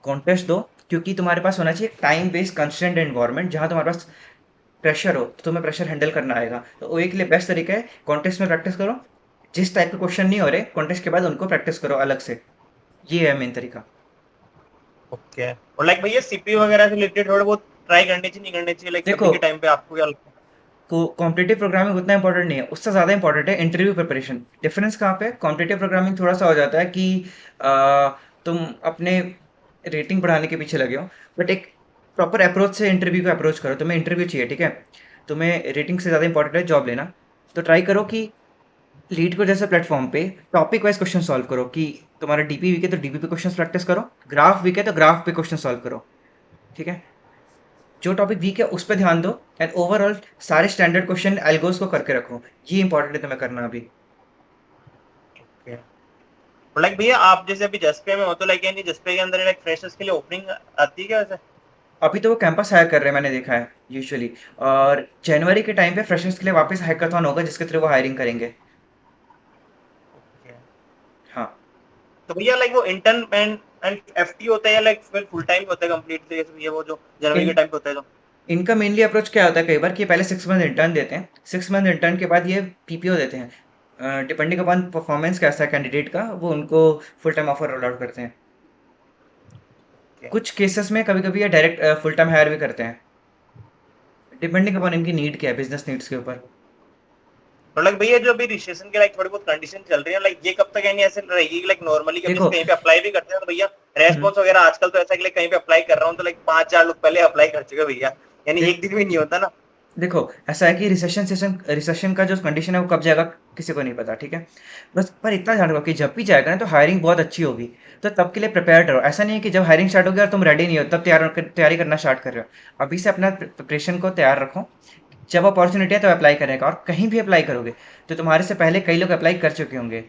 कॉन्टेस्ट दो। क्योंकि तुम्हारे पास होना चाहिए टाइम बेस्ड कंस्ट्रेंट एनवायरनमेंट, जहाँ तुम्हारे पास प्रेशर हो तो तुम्हें प्रेशर हैंडल करना आएगा। तो ओए के लिए बेस्ट तरीका है कॉन्टेस्ट में प्रैक्टिस करो। जिस टाइप के क्वेश्चन नहीं हो रहे कॉन्टेस्ट के बाद, उनको प्रैक्टिस करो अलग से। ये है मेन तरीका। ओके, और लाइक भैया सीपीयू वगैरह से रिलेटेड थोड़े बहुत ट्राई करनी चाहिए नहीं करनी चाहिए? लाइक अभी देखो, के टाइम पे आपको क्या लगता है? कॉम्पिटिटिव प्रोग्रामिंग उतना इंपॉर्टेंट नहीं है, उससे ज़्यादा इंपॉर्टेंट है इंटरव्यू प्रिपरेशन। डिफरेंस कहाँ पे? कॉम्पिटिटिव प्रोग्रामिंग थोड़ा सा हो जाता है कि तुम अपने रेटिंग बढ़ाने के पीछे लगे हो, बट एक प्रॉपर अप्रोच से इंटरव्यू को अप्रोच करो। तुम्हें इंटरव्यू चाहिए, ठीक है, तुम्हें रेटिंग से ज़्यादा इंपॉर्टेंट है जॉब लेना। तो ट्राई करो कि लीड को जैसे प्लेटफॉर्म पे टॉपिक वाइज क्वेश्चन सॉल्व करो, कि तुम्हारा डीपी वीक है तो डीपी पे क्वेश्चन प्रैक्टिस करो, ग्राफ वीक है तो ग्राफ पे क्वेश्चन सॉल्व करो। ठीक है, जो टॉपिक वीक है उस पर ध्यान दो, एंड ओवरऑल सारे स्टैंडर्ड क्वेश्चन एल्गोस को करके रखो। ये इंपॉर्टेंट है तुम्हें करना अभी। Okay. और लाइक भैया आप जैसे अभी जसपे में हो, तो लाइक यानी जसपे के अंदर लाइक फ्रेशर्स के लिए ओपनिंग आती है क्या वैसे? अभी तो वो कैंपस हायर कर रहे हैं, मैंने देखा है यूजुअली। और जनवरी के टाइम पे फ्रेशर्स के लिए वापस हैकाथॉन होगा, जिसके थ्रू वो हायरिंग करेंगे। Okay. हाँ। तो भैया लाइक वो इंटर्न एंड एफटी होता है या लाइक फिर फुल टाइम होता है कंप्लीट तरीके से भैया, वो जो जनवरी के इन टाइम पे होता है? तो इनका मेनली अप्रोच क्या होता है, कई बार कि पहले 6 मंथ इंटर्न देते हैं, 6 मंथ इंटर्न के बाद ये पीपीओ देते हैं। डिपेंडिंग अपॉन परफॉर्मेंस कैसा है कैंडिडेट का, वो उनको full time offer roll out करते हैं। okay. कुछ केसेस में कभी कभी ये डायरेक्ट फुल टाइम हायर भी करते हैं, डिपेंडिंग अपॉन इनकी नीड क्या है, बिजनेस नीड्स के ऊपर। तो लाइक भैया जो अभी रजिस्ट्रेशन के लाइक थोड़ी बहुत कंडीशन चल रही है, लाइक ये कब तक यानी ऐसे रहेगी कि लाइक नॉर्मली कभी देखो। कहीं पे अप्लाई भी करते हैं तो भैया हम्म, रेस्पॉन्स वगैरह आजकल तो ऐसा है कि लाइक कहीं पे अप्लाई कर रहा हूँ तो लाइक 5-4 लोग पहले अप्लाई कर चुके हैं भैया, यानी देख एक दिन भी नहीं होता ना। देखो ऐसा है कि रिसेशन का जो कंडीशन है वो कब जाएगा किसी को नहीं पता। ठीक है, बस पर इतना जान रखो कि जब भी जाएगा ना तो हायरिंग बहुत अच्छी होगी। तो तब के लिए प्रिपेयर रहो। ऐसा नहीं है कि जब हायरिंग स्टार्ट होगी और तुम रेडी नहीं हो तब तैयारी करना स्टार्ट कर रहे हो। अभी से अपना प्रिपरेशन को तैयार रखो, जब अपॉर्चुनिटी है तो अप्लाई करने का। और कहीं भी अप्लाई करोगे तो तुम्हारे से पहले कई लोग अप्लाई कर चुके होंगे,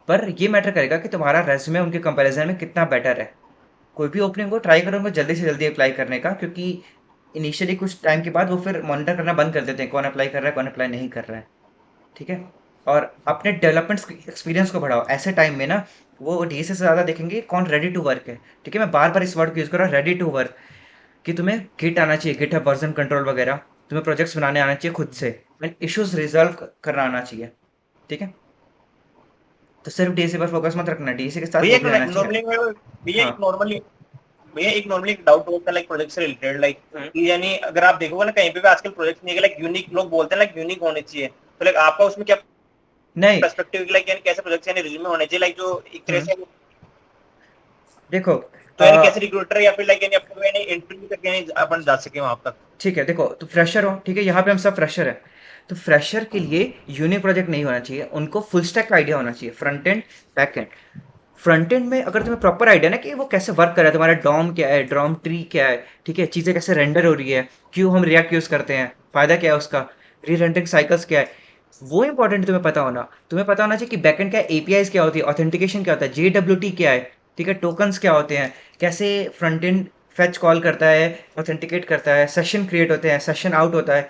पर ये मैटर करेगा कि तुम्हारा रेज्यूमे उनके कंपैरिजन में कितना बेटर है। कोई भी ओपनिंग को ट्राई करो उनको जल्दी से जल्दी अप्लाई करने का, क्योंकि इनिशियली कुछ टाइम के बाद वो फिर मॉनिटर करना बंद कर देते हैं कौन अप्लाई कर रहा है कौन अप्लाई नहीं कर रहा है। ठीक है। और अपने डेवलपमेंट एक्सपीरियंस को बढ़ाओ। ऐसे टाइम में ना वो डीएसए से ज़्यादा देखेंगे कौन रेडी टू वर्क है। ठीक है, मैं बार बार इस वर्ड को यूज़ कर रहा हूँ, रेडी टू वर्क, कि तुम्हें गिट आना चाहिए, गिट है वर्जन कंट्रोल वगैरह, तुम्हें प्रोजेक्ट्स बनाने आना चाहिए खुद से, एंड इश्यूज रिजॉल्व करना आना चाहिए। ठीक है, तो सिर्फ डीएसए पर फोकस मत रखना, डीएसए के साथ भैया वो एक भी आना चाहिए। नॉर्मली भैया हाँ। एक नॉर्मली भैया एक नॉर्मली डाउट होता है लाइक प्रोजेक्ट से रिलेटेड लाइक हम्म। यानी अगर आप देखोगे ना कहीं पे भी आजकल प्रोजेक्ट नहीं है लाइक यूनिक, लोग बोलते हैं लाइक यूनिक होने चाहिए, तो लाइक आपका उसमें क्या नहीं। पर्सपेक्टिव लाइक यानी कैसे प्रोजेक्ट यानी रिज्यूमे होने चाहिए लाइक जो एक तरह हम्म। से देखो तो यानी कैसे रिक्रूटर या फिर लाइक यानी आपको यानी इंटरव्यू तक यानी अपन जा सके वहां तक। ठीक है, देखो तो फ्रेशर हो, ठीक है, यहाँ पे हम सब फ्रेशर हैं, तो फ्रेशर के लिए यूनिक प्रोजेक्ट नहीं होना चाहिए, उनको फुल स्टैक का आइडिया होना चाहिए, front end back and. Front end में अगर तुम्हें प्रॉपर आइडिया ना कि वो कैसे वर्क कर रहा है, तुम्हारा डॉम क्या है, डॉम ट्री क्या है, ठीक है, चीज़ें कैसे रेंडर हो रही है, क्यों हम रिएक्ट यूज़ करते हैं, फ़ायदा क्या है उसका, री रेंडरिंग साइकिल्स क्या है, वो इंपॉर्टेंट तुम्हें पता होना। तुम्हें पता होना चाहिए कि बैकएंड क्या, एपीआईज क्या होती है, ऑथेंटिकेशन क्या होता है, जेडब्ल्यूटी क्या है, ठीक है, टोकन्स क्या होते हैं, कैसे फ्रंट एंड फेच कॉल करता है, ऑथेंटिकेट करता है, सेशन क्रिएट होते हैं, सेशन आउट होता है।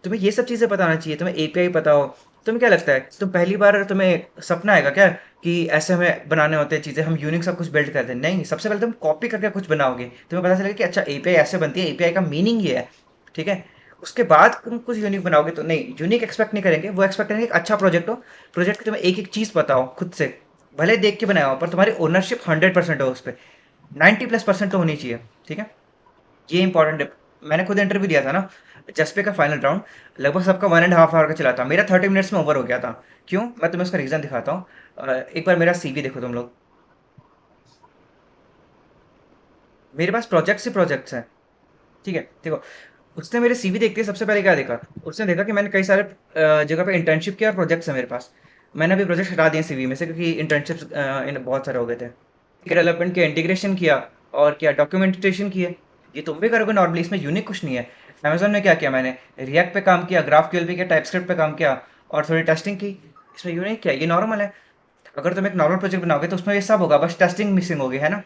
तुम्हें ये सब चीज़ें पता होना चाहिए, तुम्हें एपीआई पता हो। तुम्हें क्या लगता है, तुम पहली बार तुम्हें सपना आएगा क्या कि ऐसे हमें बनाने होते हैं चीज़ें, हम यूनिक सब कुछ बिल्ड करते हैं? नहीं, सबसे पहले तुम कॉपी करके कुछ बनाओगे, तुम्हें पता चलेगा कि अच्छा एपीआई ऐसे बनती है, एपीआई का मीनिंग ये है। ठीक है, उसके बाद तुम कुछ यूनिक बनाओगे, तो नहीं, यूनिक एक्सपेक्ट नहीं करेंगे, वो एक्सपेक्ट करेंगे कि अच्छा प्रोजेक्ट हो, प्रोजेक्ट की तुम्हें एक एक चीज़ पता हो खुद से, भले देख के बनाया हो पर तुम्हारी ओनरशिप 100% हो उस पर, 90+% तो होनी चाहिए। ठीक है, ये इंपॉर्टेंट है। मैंने खुद इंटरव्यू दिया था ना, जसपे का फाइनल राउंड, लगभग सबका 1.5 आवर का चला था, मेरा 30 मिनट्स में ओवर हो गया था। क्यों? मैं तुम्हें उसका रीज़न दिखाता हूँ। एक बार मेरा सीवी देखो तुम लोग, मेरे पास प्रोजेक्ट्स ही प्रोजेक्ट्स हैं। ठीक है, देखो, उसने मेरे सीवी देखते ही सबसे पहले क्या देखा, उसने देखा कि मैंने कई सारे जगह पे इंटर्नशिप किया और प्रोजेक्ट्स हैं मेरे पास। मैंने अभी प्रोजेक्ट हटा दिए सीवी में से क्योंकि इंटर्नशिप्स इन बहुत सारे हो गए थे। डेवलपमेंट के इंटीग्रेशन किया और क्या डॉक्यूमेंटेशन किए, ये तुम भी करोगे नॉर्मली, इसमें यूनिक कुछ नहीं है। अमेजोन में क्या किया मैंने, रिएक्ट पे काम किया, ग्राफ क्यूएल पे किया, टाइपस्क्रिप्ट पे काम किया और थोड़ी टेस्टिंग की, इसमें यूनिक क्या है, ये नॉर्मल है। अगर तुम एक नॉर्मल प्रोजेक्ट बनाओगे तो उसमें ये सब होगा, बस टेस्टिंग मिसिंग होगी, है ना,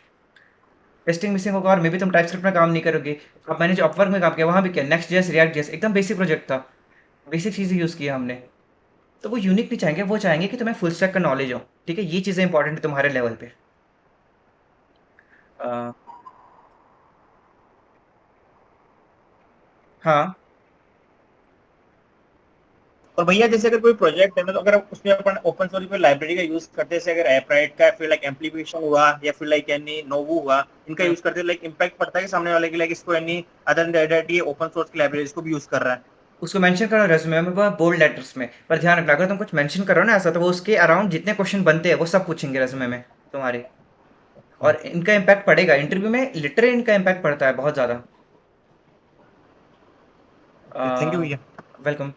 टेस्टिंग मिसिंग होगा, और मे भी तुम टाइपस्क्रिप्ट में काम नहीं करोगे। अब मैंने जो अपवर्क में काम किया वहाँ भी क्या, नेक्स्ट जेएस, रिएक्ट जेएस, एकदम बेसिक प्रोजेक्ट था, बेसिक चीज़ें यूज़ किया हमने। तो वो यूनिक नहीं चाहेंगे, वो चाहेंगे कि तुम्हें फुल स्टैक का नॉलेज हो। ठीक है, ये चीज़ें इंपॉर्टेंट है तुम्हारे लेवल पे। अ, हाँ। और भैया जैसे अगर कोई प्रोजेक्ट है ना तो अगर उसमें अपन ओपन सोर्स पे लाइब्रेरी का यूज करते हैं, जैसे अगर एपराइट का फिर लाइक एम्प्लीफिकेशन हुआ या फिर लाइक यानी नोवो हुआ, इनका यूज करते हैं, लाइक इम्पैक्ट पड़ता है कि सामने वाले की लाइक इसको यानी अदर देन ये ओपन सोर्स की लाइब्रेरीज को भी यूज कर रहा है। उसको मेंशन करो रेज्यूमे में बोल्ड लेटर्स में, पर ध्यान रखना अगर तुम कुछ मेंशन करो ना ऐसा, तो वो उसके अराउंड जितने क्वेश्चन बनते हैं वो सब पूछेंगे रेज्यूमे में तुम्हारे, और इनका इम्पैक्ट पड़ेगा इंटरव्यू में, लिटरली इनका इम्पैक्ट पड़ता है बहुत ज़्यादा। थैंक यू भैया। वेलकम।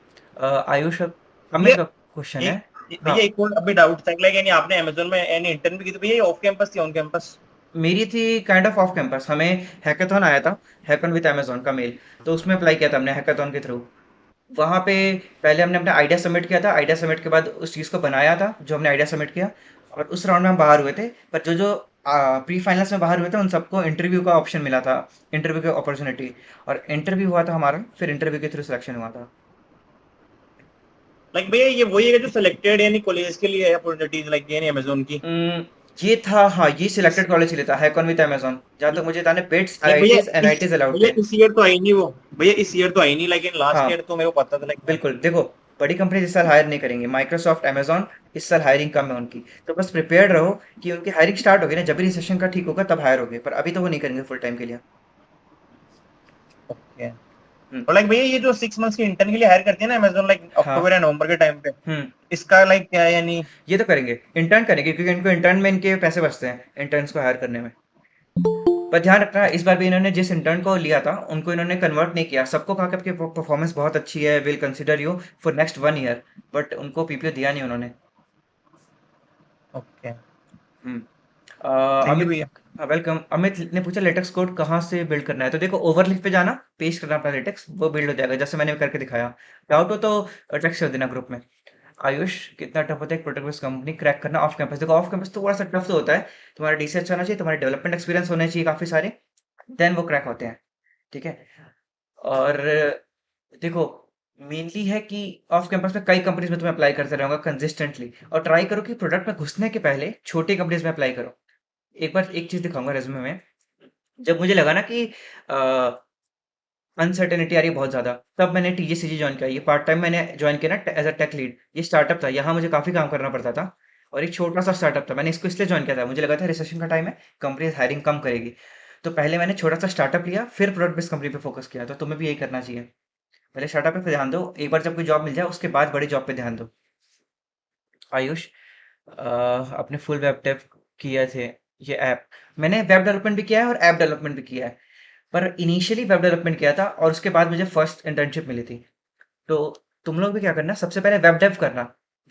आयुष, अमित भैया का क्वेश्चन है। एक हाँ, भैया एक और अभी डाउट था लाइक यानी आपने अमेजोन में यानी इंटर्न भी की, तो भैया ये ऑफ कैंपस थी ऑन कैंपस? मेरी थी काइंड ऑफ कैंपस, हमें हैकाथॉन आया था, हैकन विद अमेजोन का मेल, तो उसमें अप्लाई किया था हमने हैकाथॉन के थ्रू। वहाँ पे पहले हमने अपना आइडिया सबमिट किया था, आइडिया सबमिट के बाद उस चीज़ को बनाया था जो हमने आइडिया सबमिट किया, और उस राउंड में हम बाहर हुए थे। पर जो जो प्री फाइनल्स में बाहर हुए थे उन सबको इंटरव्यू का ऑप्शन मिला था, इंटरव्यू की अपॉर्चुनिटी, और इंटरव्यू हुआ था हमारा, फिर इंटरव्यू के थ्रू सिलेक्शन हुआ था। लाइक भैया ये वही है जो सिलेक्टेड यानी कॉलेज के लिए अपॉर्चुनिटीज लाइक यानी अमेजोन की? उम, ये था, हाँ, ये सिलेक्टेड कॉलेज के लिए था, हैकॉन विद अमेज़न। जहाँ तक मुझे ध्यान है पेड्स, लाइक भैया आईआईटीज़, इस एनआईटीज़ अलाउड भैया थे। इस ईयर तो आई नहीं वो, भैया इस ईयर तो आई नहीं, लाइक लास्ट हाँ, ईयर तो मेरे को पता था लाइक। बिल्कुल, देखो, बड़ी कंपनीज़ इस साल हायर नहीं करेंगी, माइक्रोसॉफ्ट, अमेज़न, इस साल हायरिंग कम है उनकी। तो बस प्रिपेयर्ड रहो कि उनकी हायरिंग स्टार्ट होगी ना, जब भी रिसेशन का ठीक होगा तब हायर होगे, पर अभी तो वो नहीं करेंगे फुल टाइम के लिए। ओके। हुँ, और लाइक भैया ये जो 6 मंथ्स की इंटर्न के लिए हायर करती है ना अमेजोन लाइक हाँ, अक्टूबर या नवंबर के टाइम पे, हुँ, इसका लाइक क्या है यानी? ये तो करेंगे, इंटर्न करेंगे क्योंकि इनको इंटर्न में इनके पैसे बचते हैं, इंटर्न्स को हायर करने में। पर ध्यान रखना, इस बार भी इन्होंने जिस इंटर्न को लिया था उनको इन्होंने कन्वर्ट नहीं किया, सबको कहा कि आपकी परफॉर्मेंस बहुत अच्छी है, will consider you for next 1 year, but उनको पीपीओ दिया नहीं उन्होंने। Okay. Hmm. Thank you Amit, भैया। वेलकम। अमित ने पूछा लेटेक्स कोड कहाँ से बिल्ड करना है, तो देखो ओवरलिक पे जाना, पेस्ट करना अपना लेटेक्स, वो बिल्ड हो जाएगा जैसे मैंने करके दिखाया। डाउट हो तो टेक्स्ट कर देना ग्रुप में। आयुष, कितना टफ होता है एक प्रोडक्ट बेस्ड कंपनी क्रैक करना ऑफ कैंपस? देखो ऑफ कैंपस थोड़ा सा टफ तो होता है, तुम्हारा डीसी अच्छा होना चाहिए, तुम्हारे डेवलपमेंट एक्सपीरियंस होने चाहिए काफ़ी सारे, देन वो क्रैक होते हैं। ठीक है, और देखो, मेनली है कि ऑफ कैंपस में कई कंपनीज में तुम्हें अप्लाई करते रहूंगा कंसिस्टेंटली, और ट्राई करो कि प्रोडक्ट में घुसने के पहले छोटी कंपनीज में अप्लाई करो। एक बार एक चीज दिखाऊंगा रेज्यूमे में, जब मुझे लगा ना कि अनसर्टेनिटी आ रही है बहुत ज़्यादा, तब मैंने टीजीसीजी ज्वाइन किया। ये पार्ट टाइम मैंने ज्वाइन किया ना एज अ टेक लीड। ये स्टार्टअप था, यहाँ मुझे काफ़ी काम करना पड़ता था, और एक छोटा सा स्टार्टअप था। मैंने इसको इसलिए ज्वाइन किया था, मुझे लगा था रिसेशन का टाइम है, कंपनी हायरिंग कम करेगी। तो पहले मैंने छोटा सा स्टार्टअप लिया, फिर प्रोडक्ट बेस्ड कंपनी पे फोकस किया। तो तुम्हें भी यही करना चाहिए, पहले स्टार्टअप पे ध्यान दो, एक बार जब कोई जॉब मिल जाए उसके बाद बड़ी जॉब पे ध्यान दो। आयुष, अपने फुल वेब डेव किए थे, ये ऐप, मैंने वेब डेवलपमेंट भी किया है और ऐप डेवलपमेंट भी किया है। पर इनिशियली वेब डेवलपमेंट किया था, और उसके बाद मुझे फर्स्ट इंटर्नशिप मिली थी। तो तुम लोग भी क्या करना, सबसे पहले वेब डेव करना।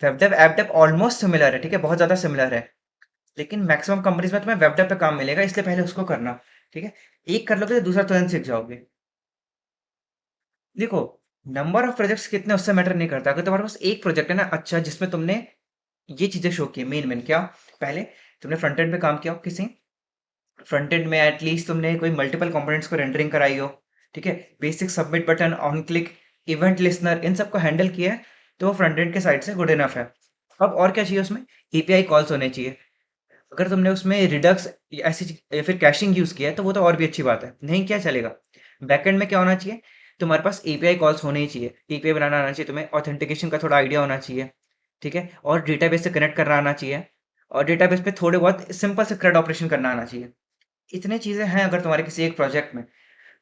Web dev app dev almost similar है, ठीक है, बहुत ज़्यादा सिमिलर है, लेकिन मैक्सिमम कंपनीज में तुम्हें वेब डेव पे काम मिलेगा, इसलिए पहले उसको करना। ठीक है, एक कर लोगे तो दूसरा तुरंत सीख जाओगे। देखो, नंबर ऑफ प्रोजेक्ट्स कितने उससे मैटर नहीं करता। अगर तुम्हारे पास एक प्रोजेक्ट है ना अच्छा, जिसमें तुमने ये चीज़ें शो की, मेन मेन क्या, पहले तुमने फ्रंट एंड पे काम किया हो, किसी फ्रंट एंड में एटलीस्ट तुमने कोई मल्टीपल कंपोनेंट्स को रेंडरिंग कराई हो, ठीक है, basic submit button, on click, event listener, इन सबको हैंडल किया है, तो वो फ्रंट एंड के साइड से गुड इनफ है। अब और क्या चाहिए उसमें, एपीआई कॉल्स होने चाहिए। अगर तुमने उसमें रिडक्स ऐसी या फिर कैशिंग यूज किया है तो वो तो और भी अच्छी बात है, नहीं क्या चलेगा। बैकएंड में क्या होना चाहिए, तुम्हारे पास एपीआई कॉल्स होने ही चाहिए, एपीआई बनाना आना चाहिए तुम्हें, ऑथेंटिकेशन का थोड़ा आइडिया होना चाहिए, ठीक है, और डेटाबेस से कनेक्ट करना आना चाहिए, और डेटाबेस पे थोड़े बहुत सिंपल से CRUD ऑपरेशन करना आना चाहिए। इतने चीज़ें हैं अगर तुम्हारे किसी एक प्रोजेक्ट में,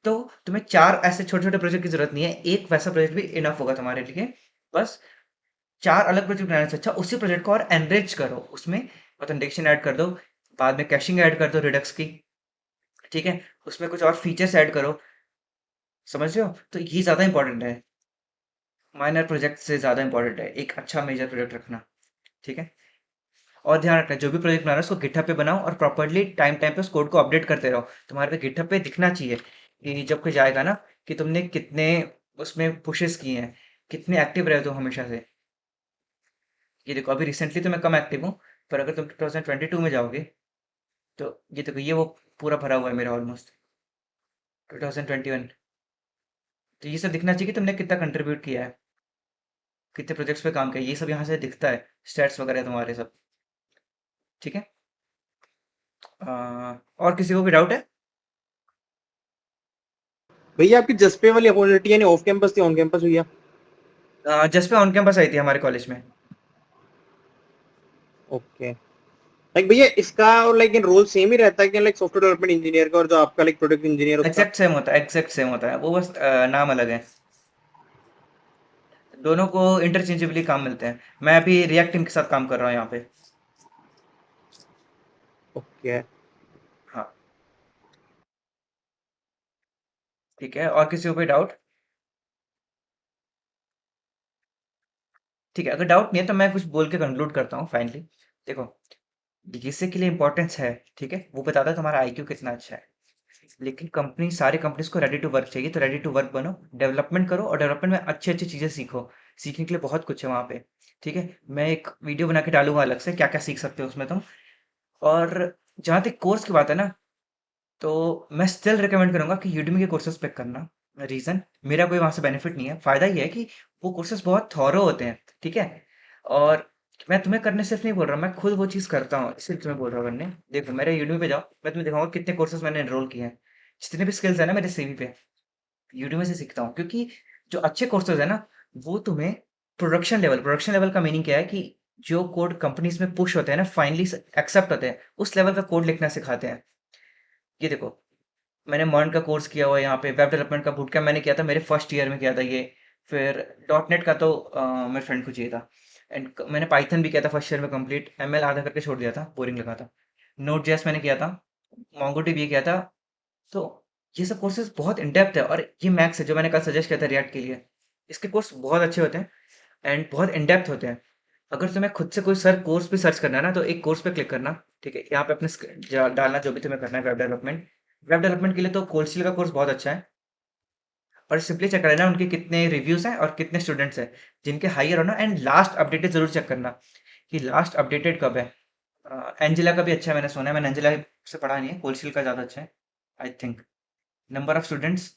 तो तुम्हें 4 ऐसे छोटे-छोटे प्रोजेक्ट की ज़रूरत नहीं है, एक वैसा प्रोजेक्ट भी इनफ होगा तुम्हारे लिए। बस 4 अलग प्रोजेक्ट बनाने से अच्छा उसी प्रोजेक्ट को और एनरिच करो, उसमें ऑथेंटिकेशन ऐड कर दो, बाद में कैशिंग ऐड कर दो रिडक्स की, ठीक है? उसमें कुछ और फीचर्स ऐड करो, समझ रहे हो? तो ये ज़्यादा इंपॉर्टेंट है, माइनर प्रोजेक्ट से ज़्यादा इंपॉर्टेंट है, एक अच्छा मेजर प्रोजेक्ट रखना, ठीक है? और ध्यान रखना, जो भी प्रोजेक्ट बना रहे हो उसको गिटहब पे बनाओ, और प्रॉपर्ली टाइम टाइम पे उस कोड को अपडेट करते रहो। तुम्हारे पे गिटहब पे दिखना चाहिए कि जब कोई जाएगा ना, कि तुमने कितने उसमें पुशेस किए हैं, कितने एक्टिव रहे हो तुम हमेशा से। ये देखो, अभी रिसेंटली तो मैं कम एक्टिव हूँ, पर अगर तुम 2022 में जाओगे तो ये देखो, ये वो पूरा भरा हुआ है मेरा ऑलमोस्ट 2021। तो ये सब दिखना चाहिए कि तुमने कितना कंट्रीब्यूट किया है, कितने प्रोजेक्ट्स पे काम किया है, ये सब यहाँ से दिखता है, स्टैट्स वगैरह तुम्हारे सब, ठीक है। और किसी को भी डाउट है? भैया आपकी जसपे वाली अपॉर्चुनिटी यानी ऑफ कैंपस थी ऑन कैंपस भैया? जस्ट पे ऑन कैंपस आई थी हमारे कॉलेज में। ओके, लाइक भैया इसका और लाइक इन रोल सेम ही रहता है कि लाइक सॉफ्टवेयर डेवलपमेंट इंजीनियर का और जो आपका लाइक प्रोडक्ट इंजीनियर उसका? एग्जैक्ट सेम होता है, वो बस नाम अलग है। दोनों को इंटरचेंजेबली काम मिलते हैं। मैं अभी रिएक्ट टीम के साथ काम कर रहा हूँ यहाँ पे। ओके, हाँ, ठीक है, और किसी को कोई डाउट? ठीक है, अगर डाउट नहीं है तो मैं कुछ बोल के कंक्लूड करता हूँ फाइनली। देखो, डीएसए के लिए इंपॉर्टेंस है, ठीक है, वो बताता है तुम्हारा आईक्यू कितना अच्छा है, लेकिन कंपनी, सारी कंपनीज को रेडी टू वर्क चाहिए, तो रेडी टू वर्क बनो, डेवलपमेंट करो, और डेवलपमेंट में अच्छी अच्छी चीज़ें सीखो। सीखने के लिए बहुत कुछ है वहाँ पे, ठीक है, मैं एक वीडियो बना के डालूंगा अलग से, क्या क्या सीख सकते हो उसमें तुम। और जहाँ तक कोर्स की बात है ना, तो मैं स्टिल रिकमेंड करूंगा कि यूडेमी के कोर्सेज पिक करना। रीज़न, मेरा कोई वहाँ से बेनिफिट नहीं है, फ़ायदा ये है कि वो कोर्सेज बहुत थॉरो होते हैं, ठीक है, और मैं तुम्हें करने सिर्फ नहीं बोल रहा, मैं खुद वो चीज़ करता हूँ, इसलिए तुम्हें बोल रहा हूँ करने। देखो, मेरे यूडेमी पे जाओ, मैं तुम्हें दिखाऊंगा कितने कोर्सेज मैंने एनरोल किए हैं, जितने भी स्किल्स है ना मेरे सीवी पे, यूट्यूब से सीखता हूँ। क्योंकि जो अच्छे कोर्सेज है ना, वो तुम्हें प्रोडक्शन लेवल का मीनिंग क्या है कि जो कोड कंपनीज में पुश होते हैं ना, फाइनली एक्सेप्ट होते हैं, उस लेवल का कोड लिखना सिखाते हैं। ये देखो, मैंने मर्न का कोर्स किया हुआ है यहाँ पे, वेब डेवलपमेंट का बूट कैम्प मैंने किया था, मेरे फर्स्ट ईयर में किया था ये। फिर डॉट नेट का तो मेरे फ्रेंड को चाहिए था, एंड मैंने पाइथन भी किया था फर्स्ट ईयर में कंप्लीट, एमएल आधा करके छोड़ दिया था, बोरिंग लगा था। नोट जेएस मैंने किया था, मोंगोडीबी किया था। तो ये सब कोर्सेज बहुत इन डेप्थ है, और ये मैक्स है जो मैंने कल सजेस्ट किया था रिएक्ट के लिए, इसके कोर्स बहुत अच्छे होते हैं एंड बहुत इन डेप्थ होते हैं। अगर तुम्हें खुद से कोई कोर्स भी सर्च करना है ना, तो एक कोर्स पे क्लिक करना, ठीक है, यहाँ पे अपने डालना जो भी तुम्हें करना है, वेब डेवलपमेंट के लिए तो कोल्डस्टील का कोर्स बहुत अच्छा है। और सिंपली चेक कर लेना उनके कितने रिव्यूज हैं और कितने स्टूडेंट्स हैं, जिनके हायर हो ना, एंड लास्ट अपडेटेड जरूर चेक करना कि लास्ट अपडेटेड कब है। एंजिला का भी अच्छा है, मैंने सुना है, मैंने एंजिला से पढ़ा नहीं है, कोल्डस्टील का ज़्यादा अच्छा है I think. Number of students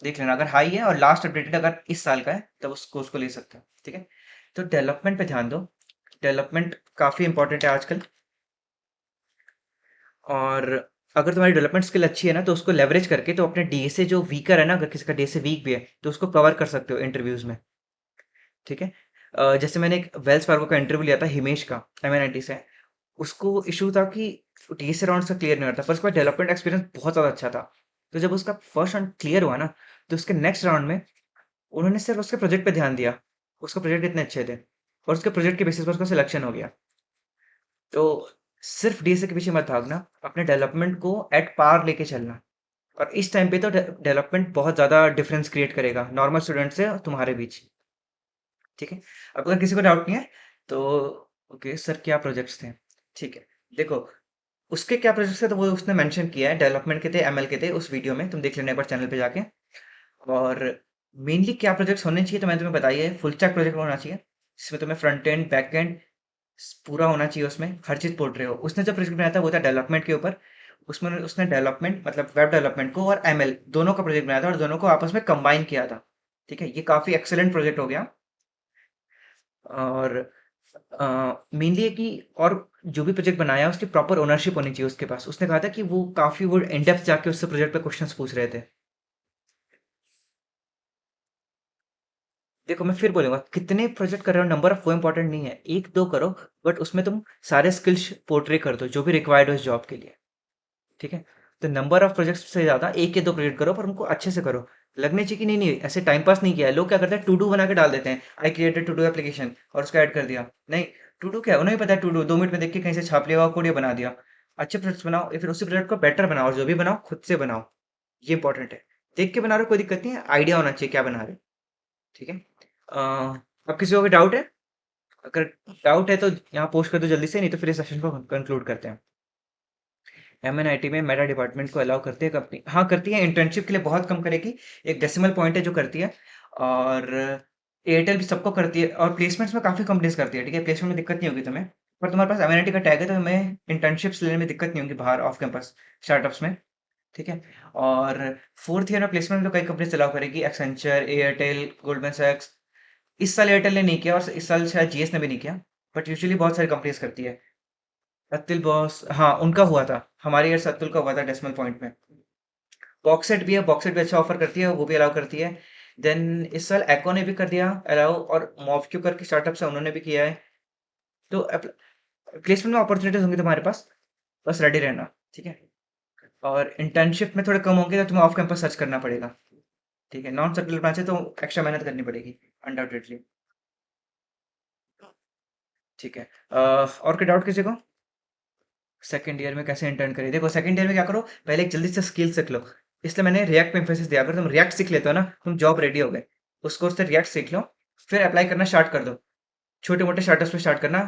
देख लेना, अगर हाई है और लास्ट अपडेटेड अगर इस साल का है तब उसको ले सकते हो। ठीक है, तो डेवलपमेंट पे ध्यान दो, डेवलपमेंट काफ़ी इंपॉर्टेंट है आजकल। और अगर तुम्हारी डेवलपमेंट स्किल अच्छी है ना तो उसको लेवरेज करके तो अपने डीएसए जो वीकर है ना, अगर किसी का डीएसए वीक भी है तो उसको कवर कर सकते हो इंटरव्यूज में। ठीक है, जैसे मैंने एक वेल्स फार्गो का इंटरव्यू लिया था हिमेश का, एमएनआईटी से। उसको इशू था कि डीएसए राउंड उसका क्लियर नहीं हो रहा था, पर उसका डेवलपमेंट एक्सपीरियंस बहुत ज़्यादा अच्छा था। तो जब उसका फर्स्ट राउंड क्लियर हुआ ना, तो उसके नेक्स्ट राउंड में उन्होंने सिर्फ उसके प्रोजेक्ट पे ध्यान दिया, उसके प्रोजेक्ट इतने अच्छे थे और उसके प्रोजेक्ट के बेसिस पर उसका सिलेक्शन हो गया। तो सिर्फ डीएसए के पीछे मत भागना, अपने डेवलपमेंट को एट पार लेके चलना। और इस टाइम पे तो डेवलपमेंट बहुत ज़्यादा डिफरेंस क्रिएट करेगा नॉर्मल स्टूडेंट से और तुम्हारे बीच। ठीक है, अब अगर किसी को डाउट नहीं है तो ओके सर क्या प्रोजेक्ट्स थे, ठीक है, देखो उसके क्या प्रोजेक्ट्स थे तो वो उसने मेंशन किया है, डेवलपमेंट के थे, एमएल के थे, उस वीडियो में तुम देख लेना एक बार चैनल पे जाके। और मेनली क्या प्रोजेक्ट्स होने चाहिए तो मैंने तुम्हें बताया है, फुल स्टैक प्रोजेक्ट होना चाहिए जिसमें तुम्हें फ्रंट एंड बैक एंड पूरा होना चाहिए, उसमें हर चीज़ पोर्ट रहे हो। उसने जो प्रोजेक्ट बनाया था वो था डेवलपमेंट के ऊपर, उसमें उसने डेवलपमेंट मतलब वेब डेवलपमेंट को और एमएल दोनों का प्रोजेक्ट बनाया था और दोनों को आपस में कंबाइन किया था। ठीक है, ये काफ़ी एक्सेलेंट प्रोजेक्ट हो गया। और मेनली है कि और जो भी प्रोजेक्ट बनाया है उसकी प्रॉपर ओनरशिप होनी चाहिए उसके पास। उसने कहा था कि वो काफ़ी वो इन डेप्थ जाके उससे प्रोजेक्ट पे क्वेश्चंस पूछ रहे थे। देखो मैं फिर बोलूंगा, कितने प्रोजेक्ट कर रहे हो नंबर ऑफ वो इंपॉर्टेंट नहीं है, एक दो करो बट उसमें तुम सारे स्किल्स पोर्ट्रे कर दो जो भी रिक्वायर्ड हो इस जॉब के लिए। ठीक है, तो नंबर ऑफ प्रोजेक्ट्स से ज़्यादा एक या दो प्रोजेक्ट करो पर उनको अच्छे से करो। लगने चाहिए कि नहीं नहीं ऐसे टाइम पास नहीं किया है। लोग क्या करते हैं, टू डू बना के डाल देते हैं, I created to do application और उसको ऐड कर दिया। नहीं, टू डू क्या है उन्हें भी पता है, टू डू 2 मिनट में देख के कहीं से छाप लिया कोड या बना दिया। अच्छे प्रोजेक्ट्स बनाओ या फिर उसी प्रोजेक्ट को बेटर बनाओ, और जो भी बनाओ खुद से बनाओ, ये इंपॉर्टेंट है। देख के बना रहे हो कोई दिक्कत नहीं है, आइडिया होना चाहिए क्या बना रहे हो। ठीक है, अब किसी को कोई डाउट है? अगर डाउट है तो यहाँ पोस्ट कर दो जल्दी से, नहीं तो फिर इस सेशन को कंक्लूड करते हैं। एमएनआईटी में मेटा डिपार्टमेंट को अलाउ करती है कंपनी? हाँ करती है, इंटर्नशिप के लिए बहुत कम करेगी, एक डेसिमल पॉइंट है जो करती है। और एयरटेल भी सबको करती है और प्लेसमेंट्स में काफ़ी कंपनीज करती है। ठीक है, प्लेसमेंट में दिक्कत नहीं होगी तुम्हें, पर तुम्हारे पास एमएनआईटी का टैग है तो तुम्हें इंटर्नशिप्स लेने में दिक्कत नहीं होगी बाहर ऑफ कैंपस स्टार्टअप्स में। ठीक है, और फोर्थ ईयर में प्लेसमेंट तो कई कंपनीज अलाउ करेगी, एक्सेंचर, एयरटेल, गोल्डमैन सैक्स। इस साल एयरटेल ने नहीं किया और इस साल शायद जीएस ने भी नहीं किया, बट यूजुअली बहुत सारी कंपनीज करती है। अत्तिल बॉस, हाँ उनका हुआ था, हमारे यार अत्तुल का हुआ था डेसिमल पॉइंट में। बॉक्सेट भी है, बॉक्सेट भी अच्छा ऑफर करती है, वो भी अलाउ करती है। देन इस साल एको ने भी कर दिया अलाउ, और मॉवक्यू करके स्टार्टअप्स है उन्होंने भी किया है। तो प्लेसमेंट में अपॉर्चुनिटीज होंगी तुम्हारे पास, बस रेडी रहना। ठीक है, और इंटर्नशिप में थोड़े कम होंगे तो तुम्हें ऑफ कैंपस सर्च करना पड़ेगा। ठीक है, नॉन सर्कुलर ब्रांच है तो एक्स्ट्रा मेहनत करनी पड़ेगी अनडाउटेडली। ठीक है, और कोई डाउट किसी को? सेकंड ईयर में कैसे इंटर्न करें? देखो सेकंड ईयर में क्या करो, पहले एक जल्दी से स्किल सीख लो। इसलिए मैंने रिएक्ट पे एम्फेसिस दिया, अगर तुम रिएक्ट सीख लेते हो ना तुम जॉब रेडी हो गए। उस कोर्स से रिएक्ट सीख लो, फिर अप्लाई करना स्टार्ट कर दो। छोटे मोटे स्टार्टअप्स में स्टार्ट करना।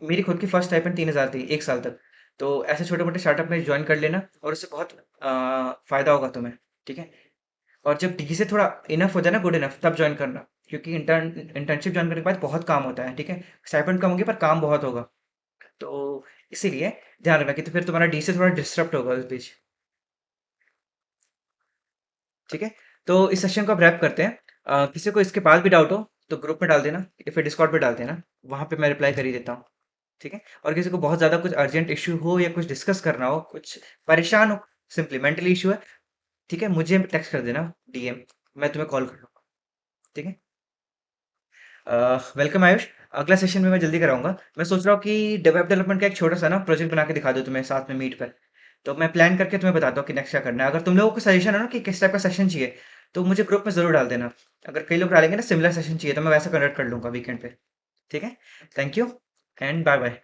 मेरी खुद की फर्स्ट स्टाइपेंड 3000 थी 1 साल तक। तो ऐसे छोटे मोटे स्टार्टअप में ज्वाइन कर लेना और उससे बहुत फायदा होगा तुम्हें। ठीक है, और जब डी से थोड़ा इनफ हो जाए ना, गुड इनफ, तब ज्वाइन करना, क्योंकि इंटर्नशिप ज्वाइन करने के बाद बहुत काम होता है। ठीक है, स्टाइपेंड कम होगी पर काम बहुत होगा, तो इसीलिए ध्यान रखना कि तो फिर तुम्हारा डी से थोड़ा डिस्टर्ब होगा उस बीच। ठीक है, तो इस सेशन को अब रैप करते हैं। किसी को इसके बाद भी डाउट हो तो ग्रुप में डाल देना या फिर डिस्कॉर्ड पे डाल देना, वहां पे मैं रिप्लाई कर ही देता हूँ। ठीक है, और किसी को बहुत ज़्यादा कुछ अर्जेंट इश्यू हो या कुछ डिस्कस करना हो, कुछ परेशान हो, सिंपली मेंटली इश्यू है, ठीक है, मुझे टेक्स्ट कर देना डीएम, मैं तुम्हें कॉल कर लूँगा। ठीक है, वेलकम आयुष। अगला सेशन में मैं जल्दी कराऊंगा। मैं सोच रहा हूँ कि वेब डेवलपमेंट का एक छोटा सा ना प्रोजेक्ट बना के दिखा दूँ तुम्हें साथ में मीट पर। तो मैं प्लान करके तुम्हें बताता हूँ कि नेक्स्ट क्या करना है। अगर तुम लोगों को सजेशन है ना कि किस टाइप का सेशन चाहिए तो मुझे ग्रुप में ज़रूर डाल देना। अगर कई लोग डालेंगे ना सिमिलर सेशन चाहिए तो मैं वैसा कन्वर्ट कर लूँगा वीकेंड पे। ठीक है, thank you and bye bye.